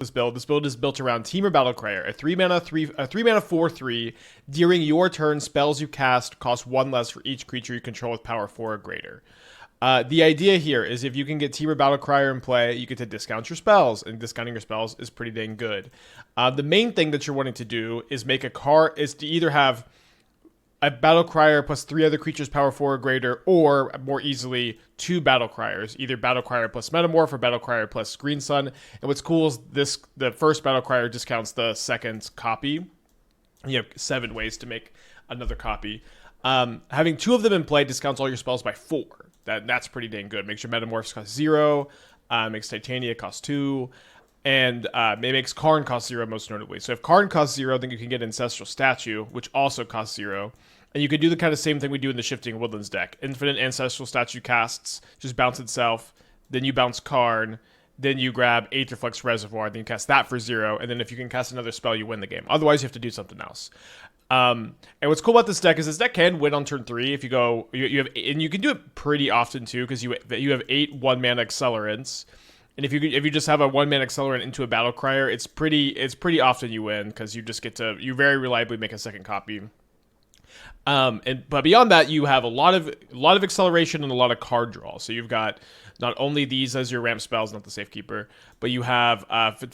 This build is built around Temur Battlecrier, a 3-mana 4/3. During your turn, spells you cast cost 1 less for each creature you control with power 4 or greater. The idea here is if you can get Temur Battlecrier in play, you get to discount your spells, and discounting your spells is pretty dang good. The main thing that you're wanting to do is make a card is to either have a Battlecrier plus 3 other creatures power 4 or greater, or more easily 2 Battlecriers, either Battlecrier plus Metamorph or Battlecrier plus Green Sun. And what's cool is the first Battlecrier discounts the second copy. You have 7 ways to make another copy. Having 2 of them in play discounts all your spells by 4. That's pretty dang good. Makes your Metamorphs cost 0, makes Titania cost 2, and it makes Karn cost 0 most notably. So if Karn costs 0, then you can get Ancestral Statue, which also costs 0. And you can do the kind of same thing we do in the Shifting Woodlands deck. Infinite Ancestral Statue casts, just bounce itself, then you bounce Karn, then you grab Aetherflux Reservoir, then you cast that for 0, and then if you can cast another spell, you win the game. Otherwise, you have to do something else. And what's cool about this deck is this deck can win on turn 3 if you go, you have, and you can do it pretty often too, because you have 8 1-mana accelerants. And if you just have a 1-mana accelerant into a Battlecrier, it's pretty often you win, because you just get to, you very reliably make a second copy. But beyond that, you have a lot of acceleration and a lot of card draw. So you've got not only these as your ramp spells, not the Safekeeper, but you have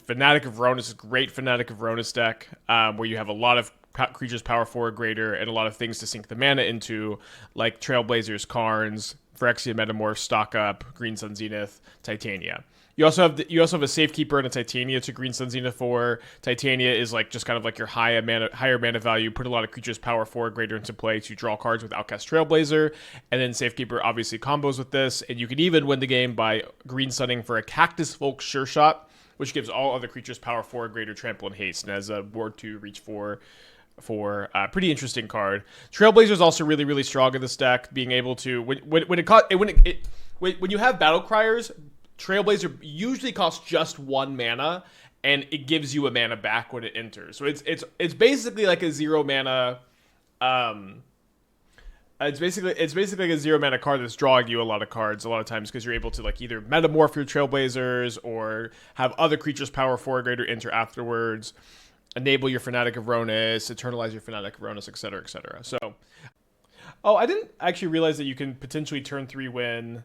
Fanatic of Rhonas, great Fanatic of Rhonas deck, where you have a lot of creatures power 4 or greater and a lot of things to sink the mana into, like Trailblazers, Karns, Phyrexian Metamorph, Stock Up, Green Sun Zenith, Titania. You also have a Safekeeper and a Titania to Green Sun Zenith 4. Titania is like just kind of like your higher mana value. Put a lot of creatures power 4 or greater into play to draw cards with Outcaster Trailblazer, and then Safekeeper obviously combos with this, and you can even win the game by Green Sunning for a Cactusfolk Sureshot, which gives all other creatures power 4 or greater, trample, and haste, and has a ward 2 reach 4 for a pretty interesting card. Trailblazer is also really, really strong in this deck, being able to when you have Battlecriers, Trailblazer usually costs just 1 mana, and it gives you a mana back when it enters. So it's basically like a 0 mana. It's basically like a 0 mana card that's drawing you a lot of cards a lot of times, because you're able to like either metamorph your Trailblazers or have other creatures power 4 or greater enter afterwards, enable your Fanatic of Rhonas, eternalize your Fanatic of Rhonas, etc., etc. So, I didn't actually realize that you can potentially turn 3 win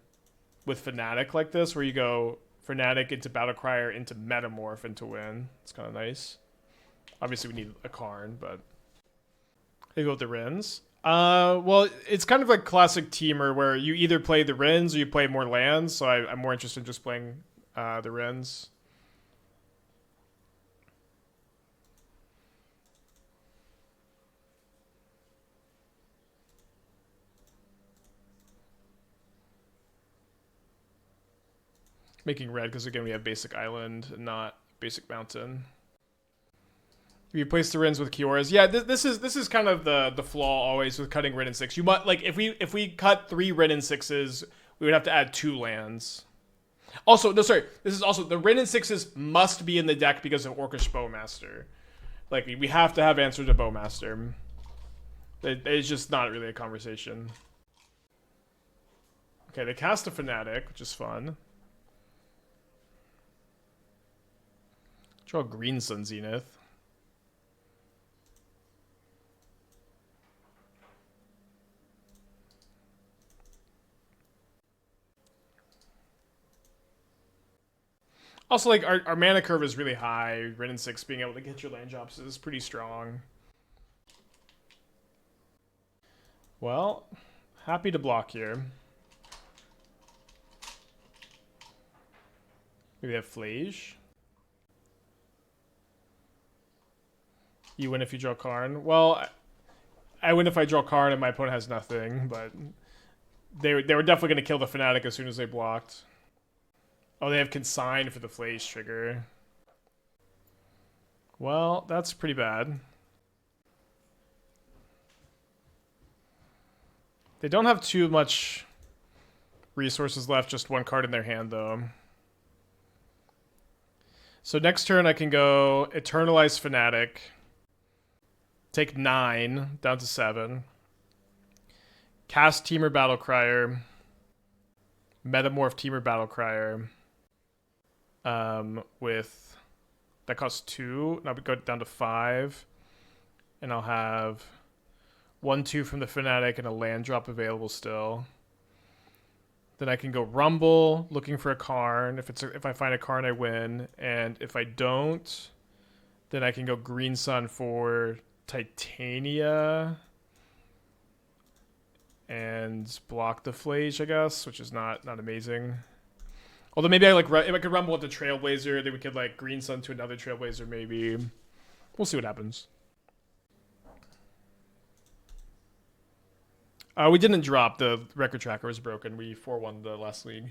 with Fanatic like this, where you go Fanatic into Battlecrier into Metamorph into win. It's kind of nice. Obviously, we need a Karn, but I go with the Wrenns. Well, it's kind of like classic Temur, where you either play the Wrenns or you play more lands. So I'm more interested in just playing the Wrenns. Making red because, again, we have basic island and not basic mountain. If you place the Wrenns with Kioras, yeah, this is kind of the flaw always with cutting Wrenn and Six. You might, like, if we cut 3 Wrenn and Sixes, we would have to add 2 lands. Also, no, sorry, this is also the Wrenn and Sixes must be in the deck because of Orcish Bowmaster. Like, we have to have answer to Bowmaster. It's just not really a conversation. Okay, they cast a Fanatic, which is fun. Draw Green Sun Zenith. Also, like, our mana curve is really high. Wrenn and Six being able to get your land drops is pretty strong. Well, happy to block here. Maybe have Flage. You win if you draw Karn. Well, I win if I draw Karn and my opponent has nothing, but they were definitely going to kill the Fanatic as soon as they blocked. Oh, they have Consign for the Flage trigger. Well, that's pretty bad. They don't have too much resources left, just 1 card in their hand, though. So next turn I can go Eternalize Fanatic. Take 9, down to 7. Cast Temur Battlecrier. Metamorph Temur Battlecrier. With That costs 2. Now we go down to 5. And I'll have 1/2 from the Fanatic and a land drop available still. Then I can go Rumble, looking for a Karn. If I find a Karn, I win. And if I don't, then I can go Green Sun for Titania and block the Flage, I guess, which is not amazing. Although maybe if I could Rumble with the Trailblazer, then we could like Green Sun to another Trailblazer maybe. We'll see what happens. We didn't drop. The record tracker was broken. We 4-1 the last league.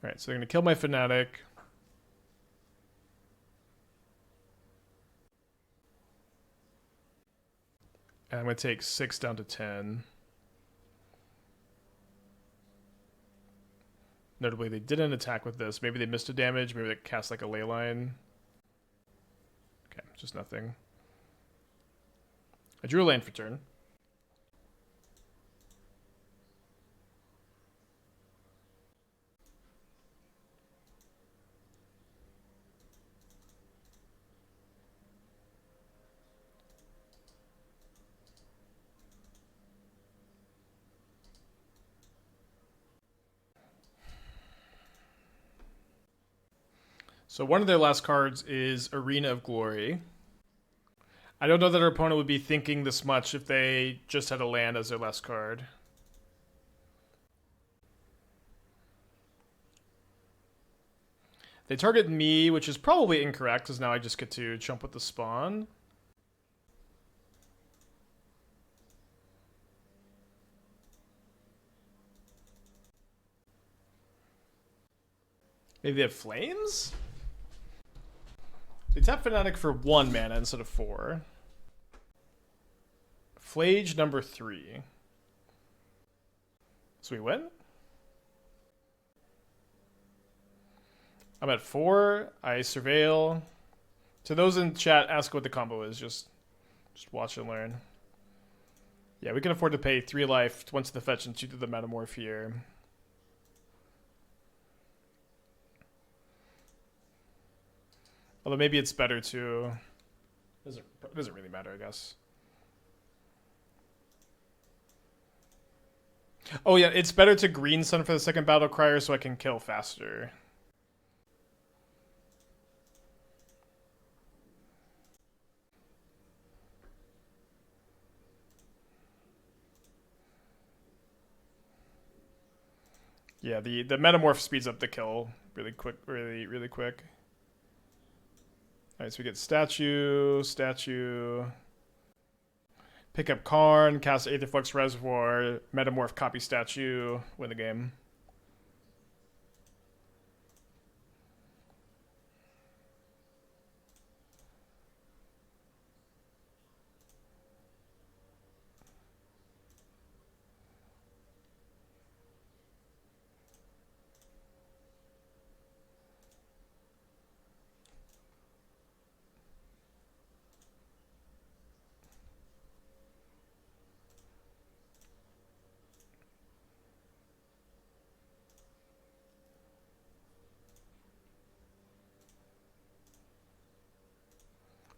Alright, so they're going to kill my Fanatic. And I'm going to take 6 down to 10. Notably, they didn't attack with this. Maybe they missed a damage. Maybe they cast like a ley line. Okay, just nothing. I drew a land for turn. So one of their last cards is Arena of Glory. I don't know that our opponent would be thinking this much if they just had a land as their last card. They target me, which is probably incorrect, because now I just get to jump with the spawn. Maybe they have Flames? They tap Fanatic for 1 mana instead of 4. Flage number 3. So we win? I'm at 4. I surveil. To those in chat, ask what the combo is. Just watch and learn. Yeah, we can afford to pay 3 life, 1 to the fetch, and 2 to the Metamorph here. Although maybe it's better to... Doesn't really matter, I guess. Oh yeah, it's better to Green Sun for the second Battlecrier so I can kill faster. Yeah, the Metamorph speeds up the kill really quick, really quick. Alright, so we get Statue. Pick up Karn, cast Aetherflux Reservoir, Metamorph, copy Statue, win the game.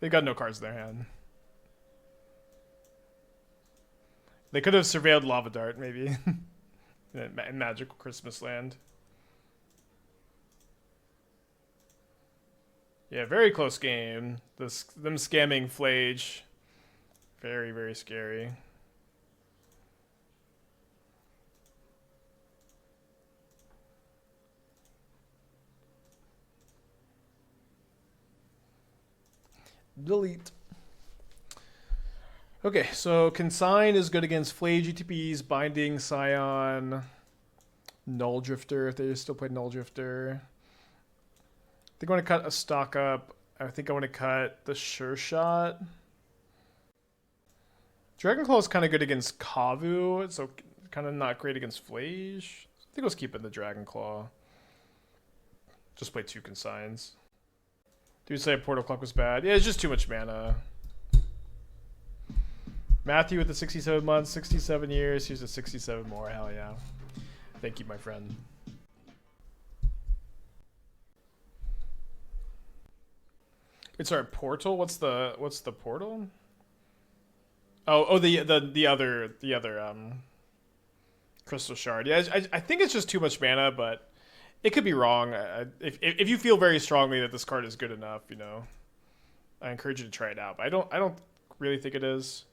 They got no cards in their hand. They could have surveilled Lava Dart, maybe. in Magical Christmas Land. Yeah, very close game. Them scamming Flage. Very, very scary. Delete. Okay, so Consign is good against Flage, UTPs, Binding, Scion, Null Drifter, if they still play Null Drifter. I think I want to cut a stock up. I think I want to cut the Sure Shot. Dragonclaw is kind of good against Kavu, so kind of not great against Flage. I think let's keep it in the Dragonclaw. Just play 2 Consigns. Dude say Portal Clock was bad. Yeah, it's just too much mana. Matthew with the 67 months, 67 years. Here's the 67 more. Hell yeah. Thank you, my friend. It's our portal. What's the portal? Oh, the other crystal shard. Yeah, I think it's just too much mana, but it could be wrong. If you feel very strongly that this card is good enough, you know, I encourage you to try it out. But I don't really think it is.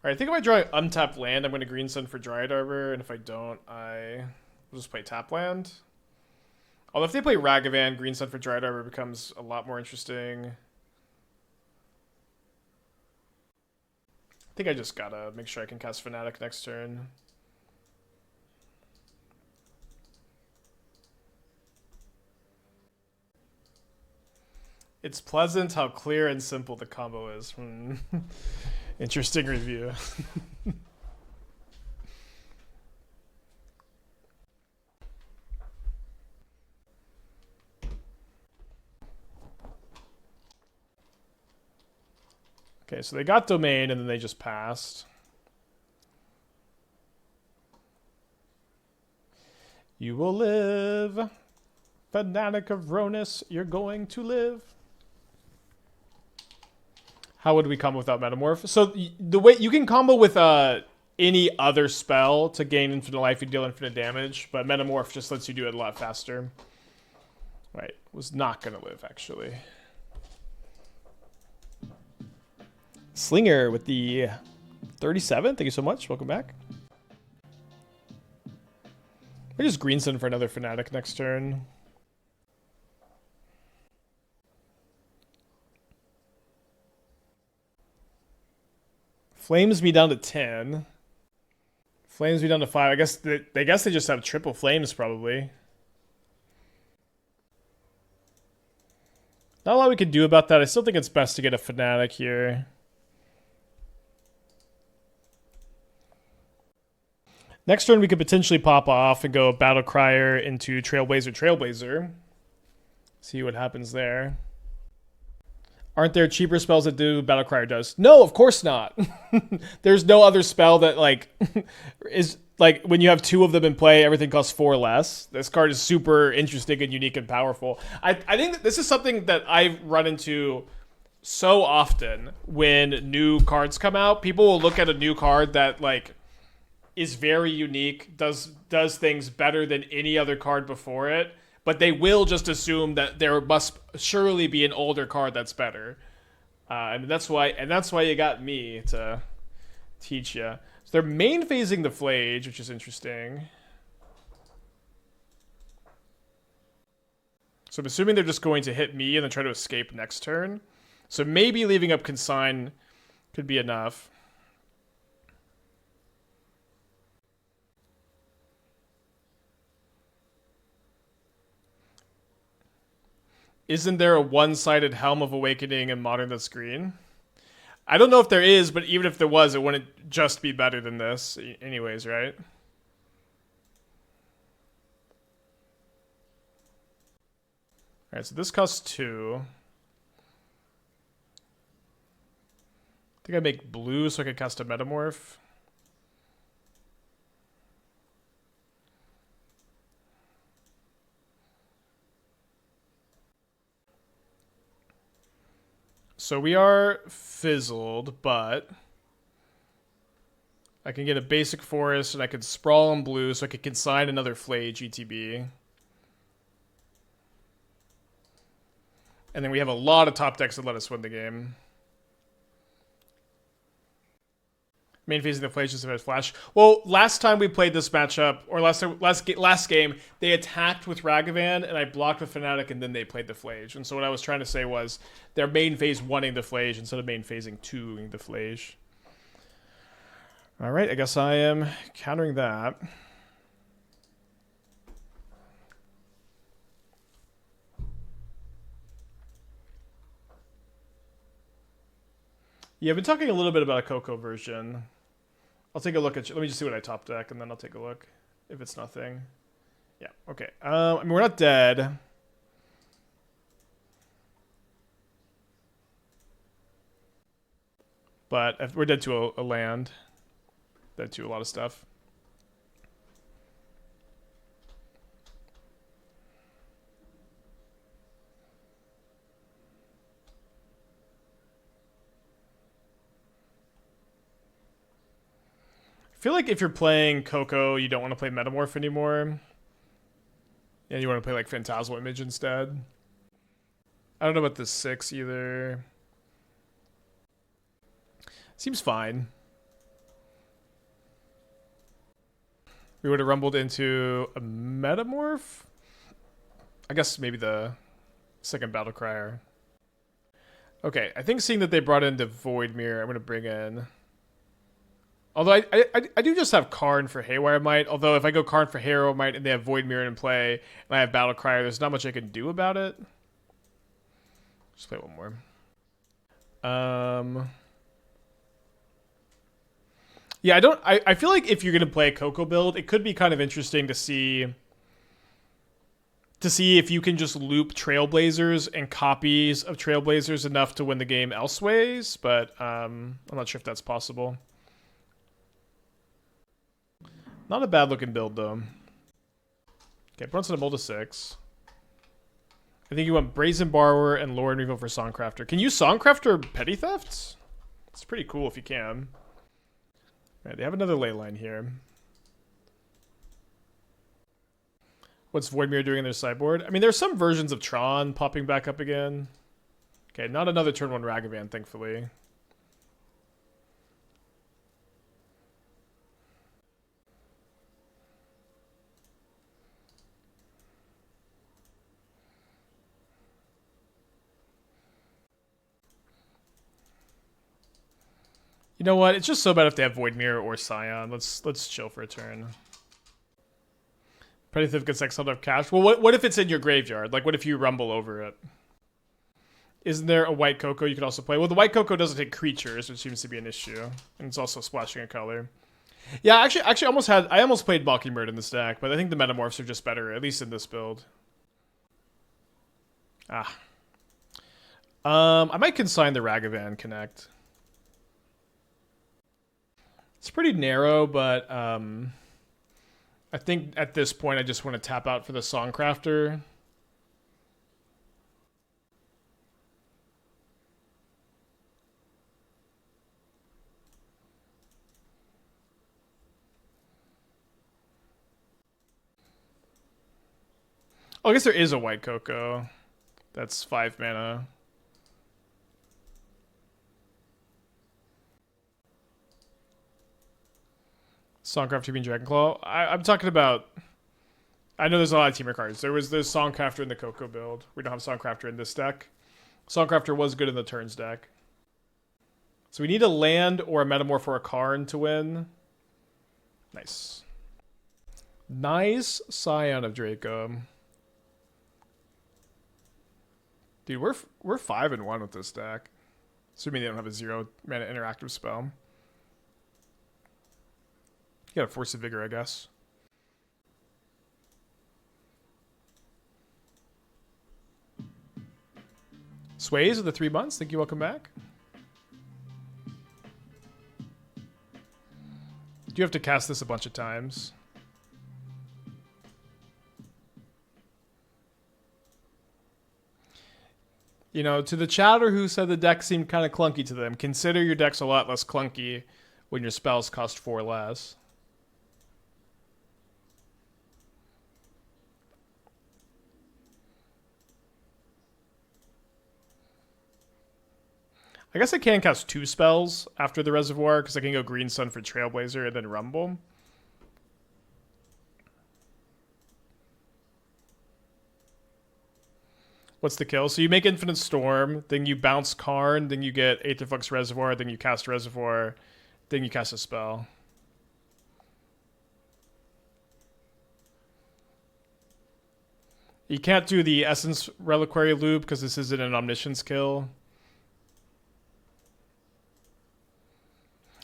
All right, I think if I draw an untapped land, I'm going to green sun for Dryad Arbor, and if I don't, I will just play tap land. Although if they play Ragavan, green sun for Dryad Arbor becomes a lot more interesting. I think I just gotta make sure I can cast Fanatic next turn. It's pleasant how clear and simple the combo is. Interesting review. Okay, so they got Domain and then they just passed. You will live. Fanatic of Rhonas, you're going to live. How would we combo without Metamorph? So the way you can combo with any other spell to gain infinite life and deal infinite damage, but Metamorph just lets you do it a lot faster. Right, was not gonna live actually. Slinger with the 37. Thank you so much. Welcome back. I just green sun for another Fanatic next turn. Flames me down to 10. Flames me down to 5. I guess they just have triple flames probably. Not a lot we can do about that. I still think it's best to get a Fanatic here. Next turn we could potentially pop off and go Battlecrier into Trailblazer. See what happens there. Aren't there cheaper spells that do Battlecrier does? No, of course not. There's no other spell that like is like when you have two of them in play, everything costs 4 less. This card is super interesting and unique and powerful. I think that this is something that I've run into so often when new cards come out. People will look at a new card that like is very unique, does things better than any other card before it, but they will just assume that there must surely be an older card that's better. And that's why you got me to teach you. So they're main phasing the Flage, which is interesting. So I'm assuming they're just going to hit me and then try to escape next turn. So maybe leaving up Consign could be enough. Isn't there a one-sided Helm of Awakening in Modern that's green? I don't know if there is, but even if there was, it wouldn't just be better than this anyways, right? Alright, so this costs 2. I think I make blue so I can cast a Metamorph. So we are fizzled, but I can get a basic forest and I can sprawl in blue so I can consign another Flage ETB. And then we have a lot of top decks that let us win the game. Main phasing the Flage just about Flash. Well, last time we played this matchup, or last game, they attacked with Ragavan, and I blocked with Fanatic, and then they played the Flage. And so what I was trying to say was, their main phase wanting the Flage instead of main phasing 2ing the Flage. All right, I guess I am countering that. Yeah, I've been talking a little bit about a Coco version. I'll take a look at you. Let me just see what I top deck, and then I'll take a look if it's nothing. Yeah, okay. I mean, we're not dead. But if we're dead to a land. Dead to a lot of stuff. I feel like if you're playing Coco, you don't want to play Metamorph anymore. And you want to play like Phantasmal Image instead. I don't know about the 6 either. Seems fine. We would have rumbled into a Metamorph? I guess maybe the second Battlecrier. Okay, I think seeing that they brought in the Void Mirror, I'm going to bring in... Although I do just have Karn for Haywire Mite. Although if I go Karn for Haywire Mite and they have Void Mirror in play, and I have Battlecrier, there's not much I can do about it. Just play one more. Yeah, I feel like if you're gonna play a Coco build, it could be kind of interesting to see if you can just loop Trailblazers and copies of Trailblazers enough to win the game elseways, but I'm not sure if that's possible. Not a bad looking build though. Okay, Brunson to Mold to 6. I think you want Brazen Borrower and Lore and Revo for Songcrafter. Can you Songcrafter Petty Thefts? It's pretty cool if you can. Alright, they have another ley line here. What's Void Mirror doing in their sideboard? I mean, there's some versions of Tron popping back up again. Okay, not another turn 1 Ragavan, thankfully. You know what? It's just so bad if they have Void Mirror or Scion. Let's chill for a turn. Petty Theft gets exiled out of cash. Well, what if it's in your graveyard? Like, what if you rumble over it? Isn't there a white Coco you could also play? Well, the white Coco doesn't hit creatures, which seems to be an issue. And it's also splashing a color. Yeah, actually, I almost played Mockingbird in this deck, but I think the Metamorphs are just better, at least in this build. I might consign the Ragavan Connect. It's pretty narrow, but I think at this point I just want to tap out for the Songcrafter. Oh, I guess there is a white Coco. That's 5 mana. Songcrafter being Dragonclaw. I'm talking about... I know there's a lot of Temur cards. There's Songcrafter in the Coco build. We don't have Songcrafter in this deck. Songcrafter was good in the turns deck. So we need a land or a Metamorph or a Karn to win. Nice. Nice Scion of Draco. Dude, we're 5-1 with this deck. Assuming they don't have a 0 mana interactive spell. You got a Force of Vigor, I guess. Sways of the 3 months. Thank you. Welcome back. You have to cast this a bunch of times. You know, to the chatter who said the deck seemed kind of clunky to them, consider your deck's a lot less clunky when your spells cost 4 less. I guess I can cast 2 spells after the Reservoir, because I can go Green Sun for Trailblazer and then Rumble. What's the kill? So you make Infinite Storm, then you bounce Karn, then you get Aetherflux Reservoir, then you cast Reservoir, then you cast a spell. You can't do the Essence Reliquary loop because this isn't an Omniscience kill.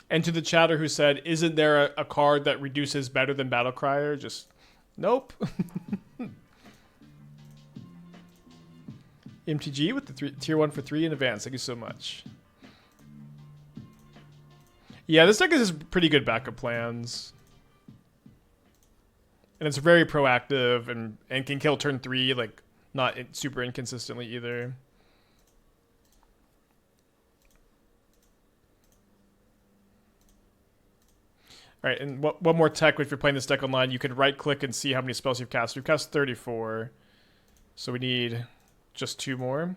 And to the chatter who said, isn't there a card that reduces better than Battlecrier? Just, nope. MTG with the tier 1 for 3 in advance. Thank you so much. Yeah, this deck is pretty good backup plans. And it's very proactive and can kill turn 3, like, not super inconsistently either. Alright, and one more tech if you're playing this deck online, you can right-click and see how many spells you've cast. We've cast 34, so we need just 2 more.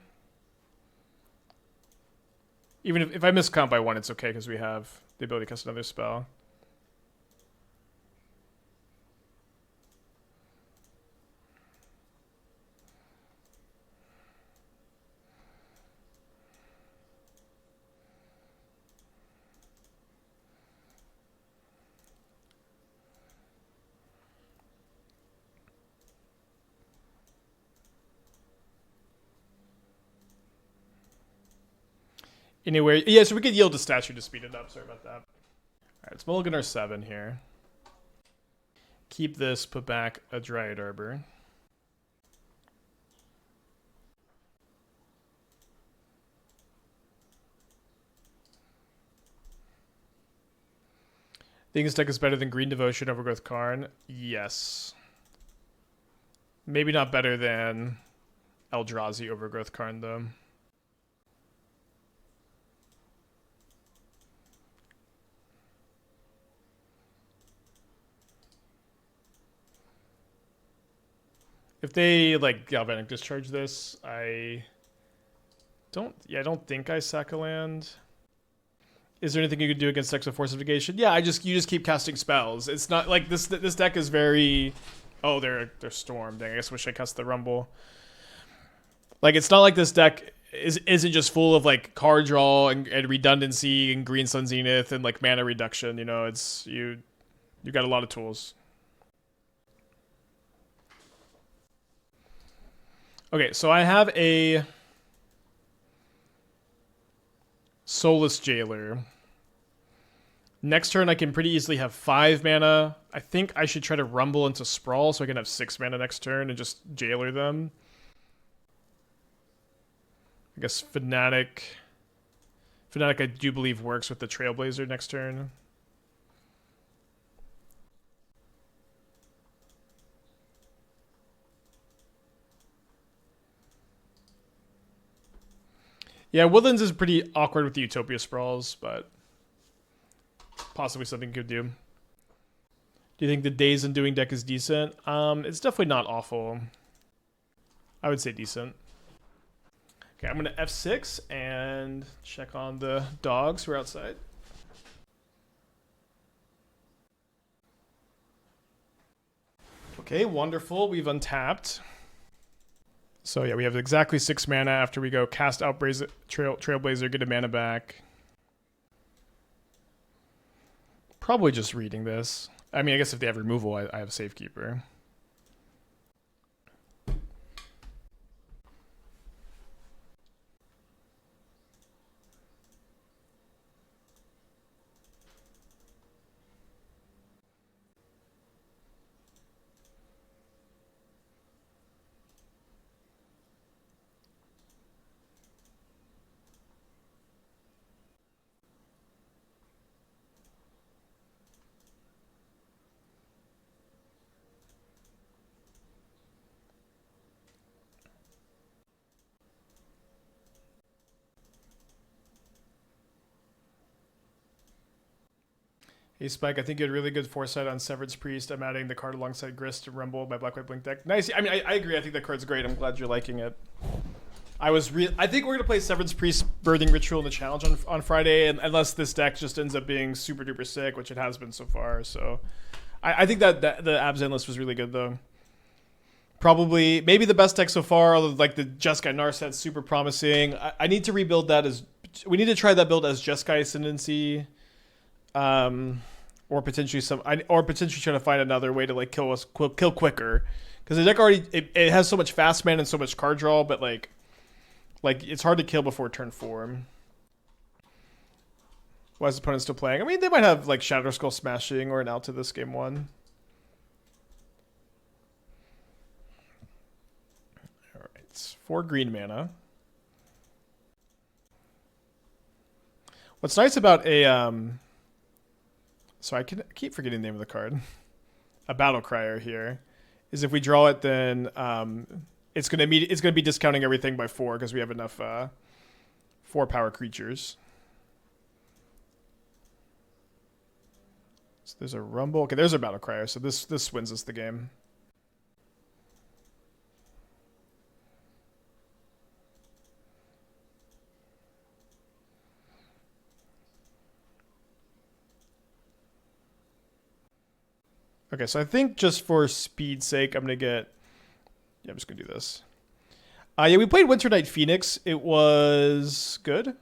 Even if I miscount by 1, it's okay, because we have the ability to cast another spell. Anyway, yeah, so we could yield a statue to speed it up. Sorry about that. All right, let's mulligan our 7 here. Keep this, put back a Dryad Arbor. Think this deck is better than Green Devotion, Overgrowth Karn? Yes. Maybe not better than Eldrazi, Overgrowth Karn, though. If they, like, Galvanic Discharge this, I don't think I sack a land. Is there anything you could do against decks of Force of Negation? Yeah, you just keep casting spells. It's not like this deck is very... Oh, they're Storm. Dang, I guess I wish I cast the Rumble. Like, it's not like this deck isn't just full of, like, card draw and redundancy and Green Sun Zenith and, like, mana reduction. You know, it's... You got a lot of tools. Okay, so I have a Soulless Jailer. Next turn, I can pretty easily have 5 mana. I think I should try to Rumble into Sprawl so I can have 6 mana next turn and just Jailer them. I guess Fanatic I do believe works with the Trailblazer next turn. Yeah, Woodlands is pretty awkward with the Utopia Sprawls, but possibly something you could do. Do you think the Days Undoing deck is decent? It's definitely not awful. I would say decent. Okay, I'm going to F6 and check on the dogs who are outside. Okay, wonderful. We've untapped. So yeah, we have exactly 6 mana after we go cast Trailblazer, get a mana back. Probably just reading this. I mean, I guess if they have removal, I have Safekeeper. Hey Spike, I think you had really good foresight on Severed's Priest. I'm adding the card alongside Grist to Rumble, my Black White Blink deck. Nice. I mean, I agree. I think that card's great. I'm glad you're liking it. I think we're gonna play Severed's Priest Birthing Ritual in the challenge on Friday, and unless this deck just ends up being super duper sick, which it has been so far. So, I think that the Abzan list was really good though. Probably maybe the best deck so far. Although like the Jeskai Narset's super promising. I need to rebuild that we need to try that build as Jeskai Ascendancy. Or potentially trying to find another way to like kill quicker, because the deck already it has so much fast mana and so much card draw, but like it's hard to kill before turn 4. Why is the opponent still playing? I mean, they might have like Shadow Skull Smashing or an out to this game 1. All right, it's 4 green mana. What's nice about a So I keep forgetting the name of the card. A Battlecrier here is if we draw it, then it's gonna be discounting everything by 4 because we have enough 4-power creatures. So there's a Rumble. Okay, there's a Battlecrier. So this wins us the game. Okay, so I think just for speed's sake, I'm just gonna do this. Yeah, we played Winter-Night Phoenix. It was good.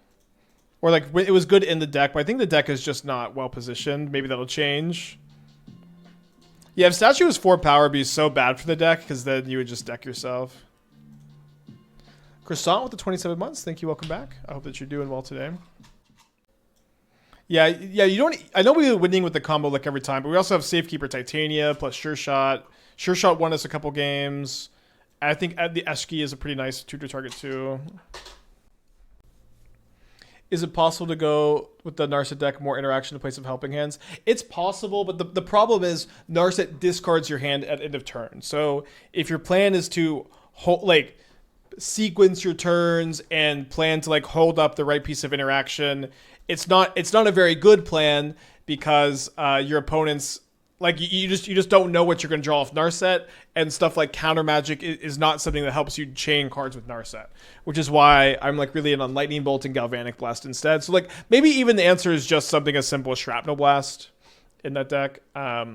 Or like, it was good in the deck, but I think the deck is just not well positioned. Maybe that'll change. Yeah, if Statue was 4 power, it'd be so bad for the deck, because then you would just deck yourself. Croissant with the 27 months. Thank you, welcome back. I hope that you're doing well today. Yeah, you don't... I know we were winning with the combo like every time, but we also have Safekeeper Titania plus Sureshot. Sureshot won us a couple games. I think the Eshki is a pretty nice tutor target too. Is it possible to go with the Narset deck more interaction in place of helping hands? It's possible, but the problem is Narset discards your hand at end of turn. So if your plan is to sequence your turns and plan to hold up the right piece of interaction, it's not a very good plan because your opponents you just don't know what you're going to draw off Narset, and stuff like counter magic is not something that helps you chain cards with Narset, which is why I'm really in on Lightning Bolt and Galvanic Blast instead. So maybe even the answer is just something as simple as Shrapnel Blast in that deck, or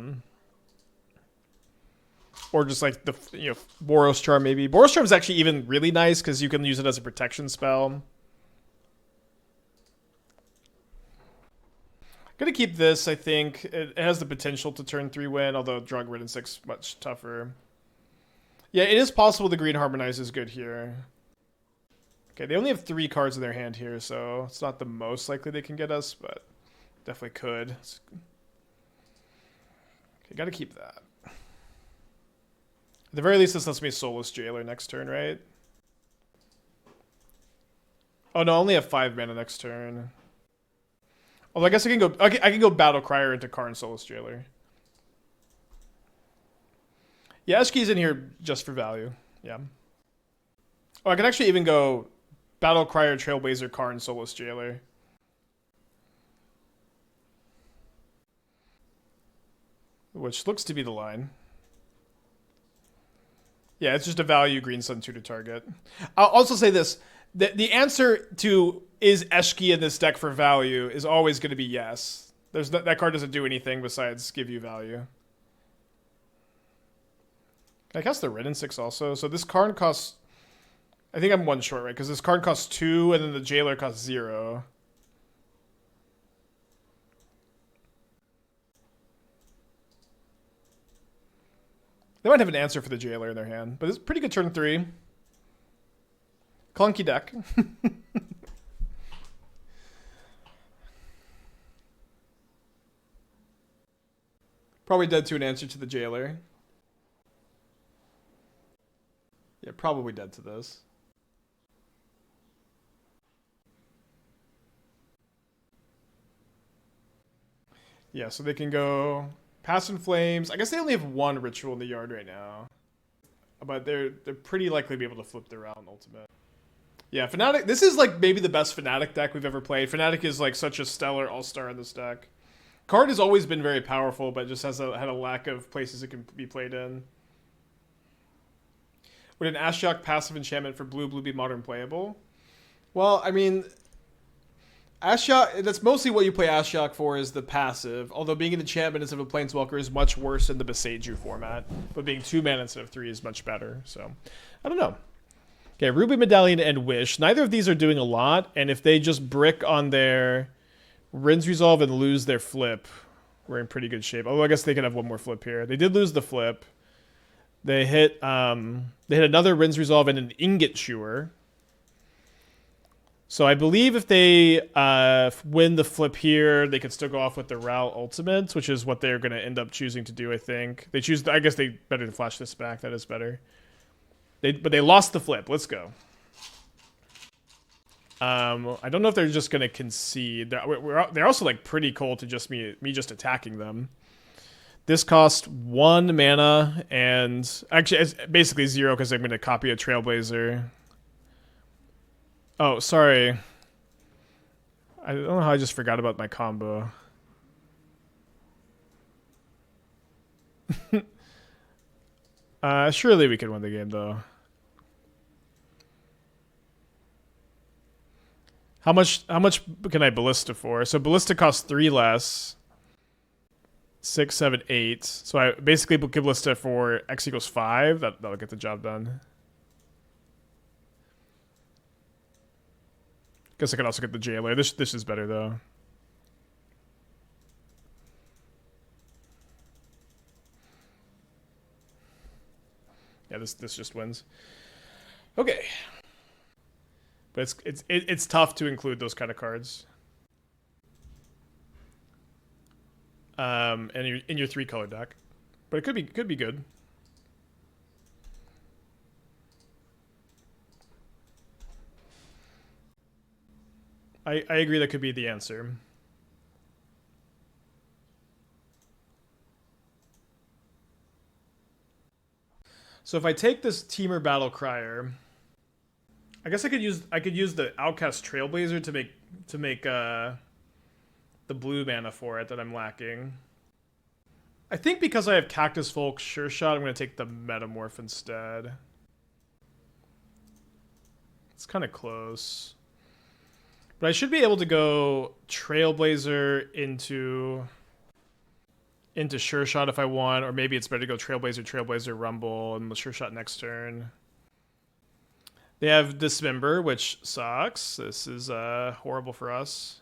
just the Boros Charm maybe. Boros Charm is actually even really nice because you can use it as a protection spell. Gonna keep this, I think. It has the potential to turn 3 win, although drawing Wrenn and Six much tougher. Yeah, it is possible the Green Harmonize is good here. Okay, they only have 3 cards in their hand here, so it's not the most likely they can get us, but definitely could. Okay, gotta keep that. At the very least, this lets me Soulless Jailer next turn, right? Oh no, I only have 5 mana next turn. Although I guess I can go Battlecrier into Karn Soulless Jailer. Yeah, Eshki's in here just for value. Yeah. Oh, I can actually even go Battlecrier, Trailblazer, Karn Soulless Jailer. Which looks to be the line. Yeah, it's just a value Green Sun 2 to target. I'll also say this. The answer to is Eshki in this deck for value is always going to be yes. That card doesn't do anything besides give you value. Can I cast the Wrenn and Six also? So this Karn costs... I think I'm 1 short, right? Because this Karn costs 2 and then the Jailer costs 0. They might have an answer for the Jailer in their hand, but it's a pretty good turn 3. Clunky deck. Probably dead to an answer to the Jailer. Yeah, probably dead to this. Yeah, so they can go Pass in Flames. I guess they only have 1 ritual in the yard right now. But they're pretty likely to be able to flip their round ultimate. Yeah, Fanatic. This is maybe the best Fanatic deck we've ever played. Fanatic is such a stellar all-star in this deck. Card has always been very powerful, but just had a lack of places it can be played in. Would an Ashiok passive enchantment for blue be modern playable? Well, I mean, Ashiok, that's mostly what you play Ashiok for is the passive, although being an enchantment instead of a Planeswalker is much worse in the Boseiju format, but being 2 mana instead of 3 is much better, so I don't know. Okay, Ruby Medallion and Wish. Neither of these are doing a lot, and if they just brick on their Rinse Resolve and lose their flip, we're in pretty good shape. Although I guess they could have 1 more flip here. They did lose the flip. They hit another Rinse Resolve and an Ingot Chewer. So I believe if they win the flip here, they could still go off with the Ral Ultimates, which is what they're going to end up choosing to do, I think. They choose. I guess they better to flash this back. That is better. But they lost the flip. Let's go. I don't know if they're just gonna concede. They're also like pretty cold to just me just attacking them. This cost 1 mana, and actually it's basically 0 because I'm gonna copy a Trailblazer. Oh, sorry. I don't know how I just forgot about my combo. Surely we can win the game though. How much can I Ballista for? So Ballista costs 3 less. 6, 7, 8. So I basically give Ballista for X equals 5. That'll get the job done. Guess I could also get the Jailer. This is better though. Yeah, this just wins. Okay. But it's tough to include those kind of cards. And in your 3-color deck. But it could be good. I agree that could be the answer. So if I take this Temur Battlecrier, I guess I could use the Outcaster Trailblazer to make the blue mana for it that I'm lacking. I think because I have Cactusfolk Sureshot, I'm going to take the Metamorph instead. It's kind of close. But I should be able to go Trailblazer into Sureshot if I want, or maybe it's better to go Trailblazer, Rumble, and the Sureshot next turn. They have Dismember, which sucks. This is horrible for us.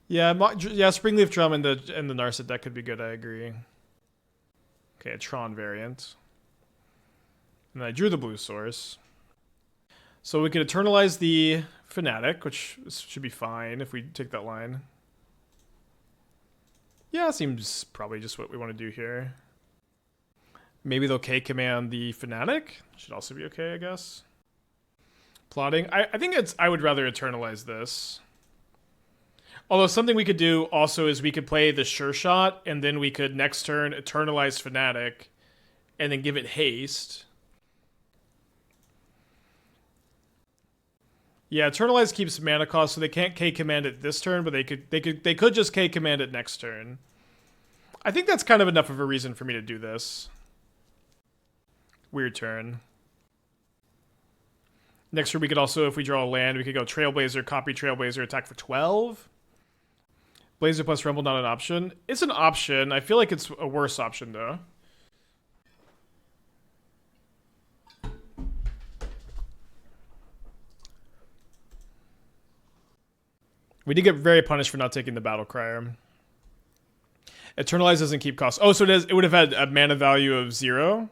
Yeah, Springleaf Drum and the Narset deck could be good, I agree. Okay, a Tron variant. And I drew the blue source. So we could Eternalize the Fanatic, which should be fine if we take that line. Yeah, seems probably just what we want to do here. Maybe they'll K-command the Fanatic. Should also be okay, I guess. Plotting. I think I would rather Eternalize this. Although something we could do also is we could play the Sureshot, and then we could next turn Eternalize Fanatic, and then give it haste. Yeah, Eternalize keeps mana cost, so they can't K-command it this turn, but they could just K-command it next turn. I think that's kind of enough of a reason for me to do this. Weird turn. Next turn we could also, if we draw a land, we could go Trailblazer, copy Trailblazer, attack for 12. Blazer plus Rumble, not an option. It's an option. I feel like it's a worse option, though. We did get very punished for not taking the Battlecrier. Eternalize doesn't keep cost. Oh, so it would have had a mana value of 0?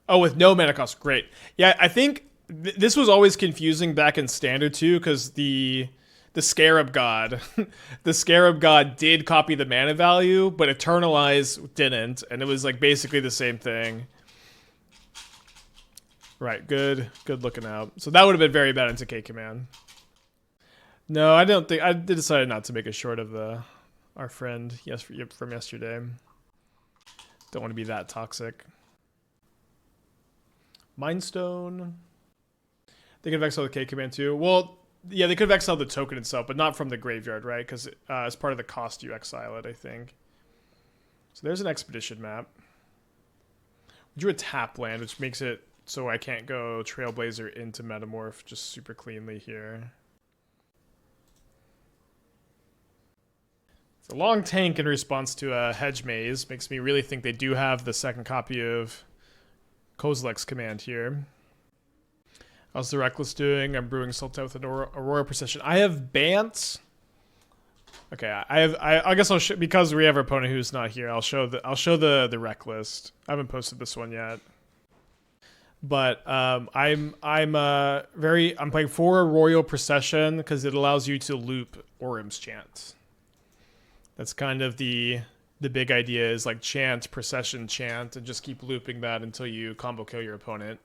Oh, with no mana cost. Great. Yeah, I think this was always confusing back in Standard, too, because the Scarab God, the Scarab God did copy the mana value, but Eternalize didn't, and it was like basically the same thing. Right, good looking out. So that would have been very bad into K-Command. No, I don't think I decided not to make a short of our friend from yesterday. Don't want to be that toxic. Mindstone. They could have exiled the K-Command too. Well, yeah, they could have exiled the token itself, but not from the graveyard, right? Because as part of the cost, you exile it, I think. So there's an expedition map. We drew a tap land, which makes it so I can't go Trailblazer into Metamorph just super cleanly here. It's a long tank in response to a Hedge Maze. Makes me really think they do have the second copy of Kozilek's command here. How's the Reckless doing? I'm brewing Sultai with an Aurora Procession. I have Bant. Okay, I guess I'll show, because we have our opponent who's not here. I'll show the Reckless. I haven't posted this one yet. But I'm playing 4 Royal Procession because it allows you to loop Orim's Chant. That's kind of the big idea is like chant, procession, chant, and just keep looping that until you combo kill your opponent.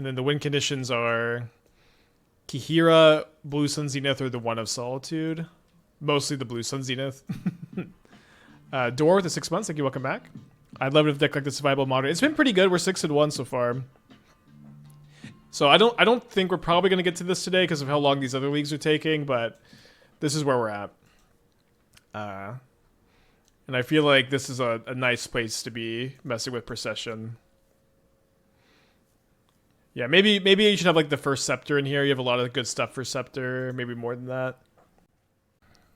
And then the win conditions are Kihira, Blue Sun Zenith, or the One of Solitude. Mostly the Blue Sun Zenith. Door with the 6 months. Thank you. Welcome back. I'd love it if a deck like this is viable modern. It's been pretty good. We're 6-1 so far. So I don't think we're probably going to get to this today because of how long these other leagues are taking, but this is where we're at. And I feel like this is a nice place to be messing with Procession. Yeah, maybe you should have like the first Scepter in here. You have a lot of good stuff for Scepter, maybe more than that.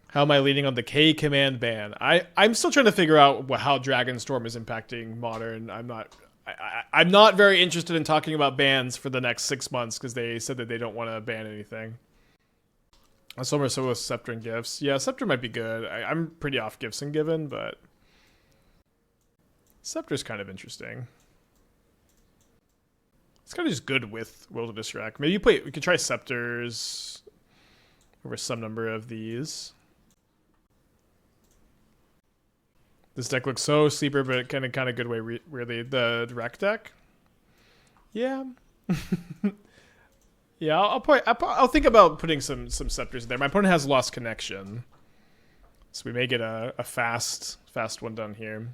How am I leading on the K command ban? I'm still trying to figure out how Dragonstorm is impacting Modern. I'm not very interested in talking about bans for the next 6 months because they said that they don't want to ban anything. So with Scepter and Gifts. Yeah, Scepter might be good. I'm pretty off Gifts and Given, but Scepter's kind of interesting. It's kind of just good with Wilderness Wreck. Maybe we could try Scepters over some number of these. This deck looks so sleeper, but kind of good way, really. The Wreck deck? Yeah. Yeah, I'll think about putting some Scepters there. My opponent has Lost Connection. So we may get a fast one done here.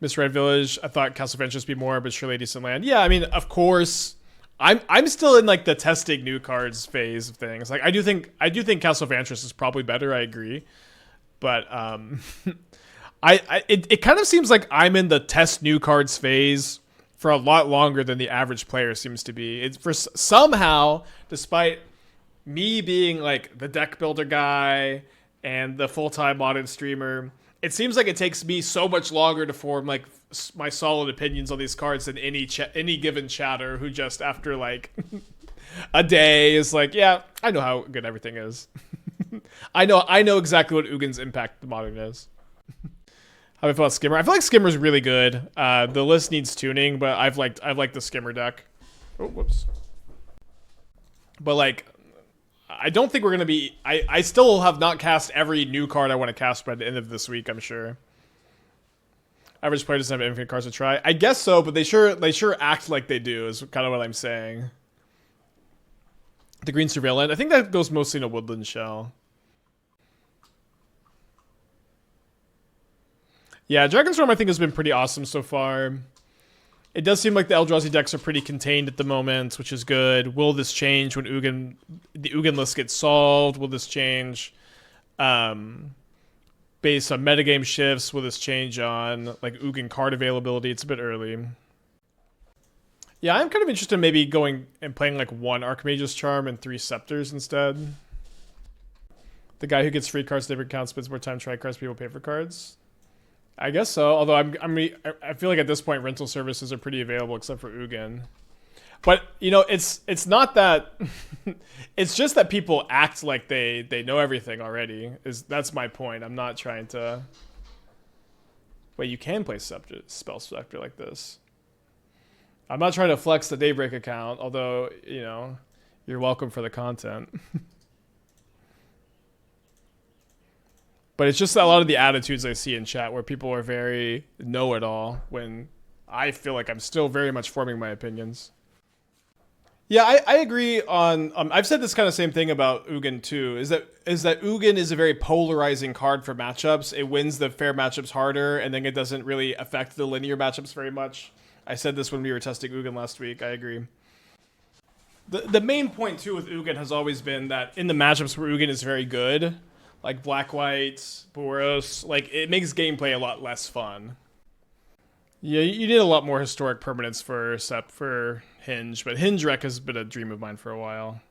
Misread Village, I thought Castle Ventress would be more, but surely a decent land. Yeah, I mean, of course. I'm still in like the testing new cards phase of things. Like I do think Castle Ventress is probably better, I agree. But it kind of seems like I'm in the test new cards phase for a lot longer than the average player seems to be. It's for somehow, despite me being like the deck builder guy and the full-time Modern streamer, it seems like it takes me so much longer to form like my solid opinions on these cards than any given chatter who just after like a day is like, yeah, I know how good everything is. I know exactly what Ugin's impact the Modern is. How do I feel about Skimmer? I feel like Skimmer's really good. The list needs tuning, but I've liked the Skimmer deck. Oh, whoops. But like, I don't think we're gonna be. I still have not cast every new card I want to cast by the end of this week. I'm sure. Average player doesn't have infinite cards to try. I guess so, but they sure act like they do. Is kind of what I'm saying. The Green Surveillant. I think that goes mostly in a Woodland Shell. Yeah, Dragonstorm I think has been pretty awesome so far. It does seem like the Eldrazi decks are pretty contained at the moment, which is good. Will this change when the Ugin list gets solved? Will this change based on metagame shifts? Will this change on like Ugin card availability? It's a bit early. Yeah, I'm kind of interested in maybe going and playing like 1 Archmage's Charm and 3 Scepters instead. The guy who gets free cards never counts, spends more time trying cards, people pay for cards. I guess so. Although I feel like at this point rental services are pretty available except for Ugin. But you know, it's not that. It's just that people act like they know everything already. That's my point. I'm not trying to. Wait, you can play Spell Scepter like this. I'm not trying to flex the Daybreak account, although you know, you're welcome for the content. But it's just a lot of the attitudes I see in chat where people are very know-it-all when I feel like I'm still very much forming my opinions. Yeah, I agree on... I've said this kind of same thing about Ugin too, is that Ugin is a very polarizing card for matchups. It wins the fair matchups harder, and then it doesn't really affect the linear matchups very much. I said this when we were testing Ugin last week. I agree. The main point too with Ugin has always been that in the matchups where Ugin is very good... like Black-White, Boros, like it makes gameplay a lot less fun. Yeah, you need a lot more historic permanence for Hinge, but Hinge Wreck has been a dream of mine for a while.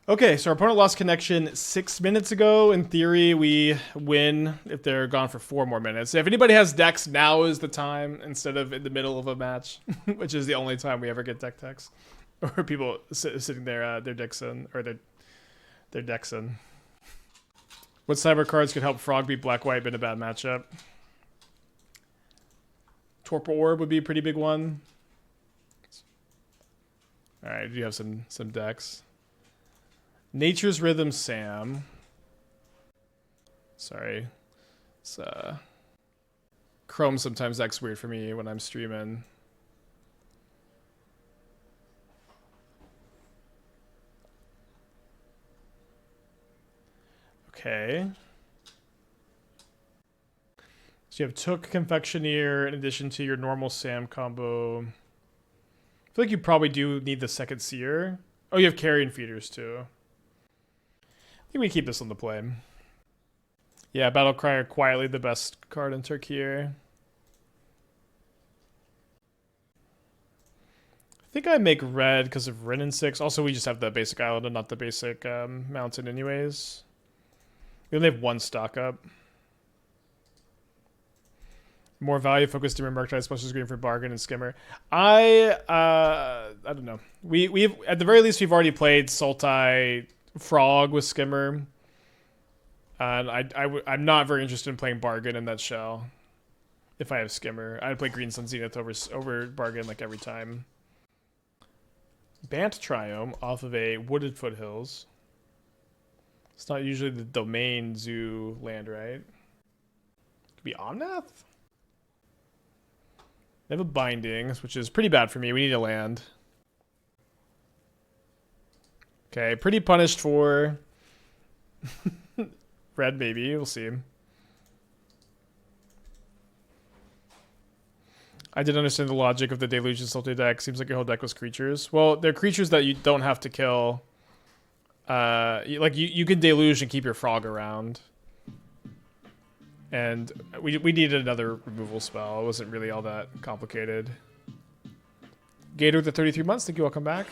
Okay, so our opponent lost connection 6 minutes ago. In theory, we win if they're gone for 4 more minutes. If anybody has decks, now is the time instead of in the middle of a match, which is the only time we ever get deck techs. Or people sitting there, their decks in, or their decks in. What cyber cards could help Frog beat Black-White in a bad matchup? Torpor Orb would be a pretty big one. Alright, do you have some decks? Nature's Rhythm Sam. Sorry. It's, Chrome sometimes acts weird for me when I'm streaming. Okay. So you have Took Confectioneer in addition to your normal Sam combo. I feel like you probably do need the second Seer. Oh, you have Carrion Feeders too. I think we keep this on the play. Yeah, Battlecrier quietly the best card in Tarkir. I think I make red because of Wrenn and Six. Also, we just have the basic island and not the basic mountain anyways. We only have one stock up. More value focused to Merchandise Special Screen for Bargain and Skimmer. I don't know. We've at the very least we've already played Sultai Frog with Skimmer. And I'm not very interested in playing Bargain in that shell. If I have Skimmer, I'd play Green Sun Zenith over Bargain like every time. Bant Triome off of a Wooded Foothills. It's not usually the domain zoo land, right? Could be Omnath? They have a Bindings, which is pretty bad for me. We need a land. Okay, pretty punished for red, maybe. We'll see. I didn't understand the logic of the Deluge and Sultai deck. Seems like your whole deck was creatures. Well, they're creatures that you don't have to kill. Like you can Deluge and keep your frog around. And we needed another removal spell. It wasn't really all that complicated. Gator with the 33 months. Thank you. Welcome back.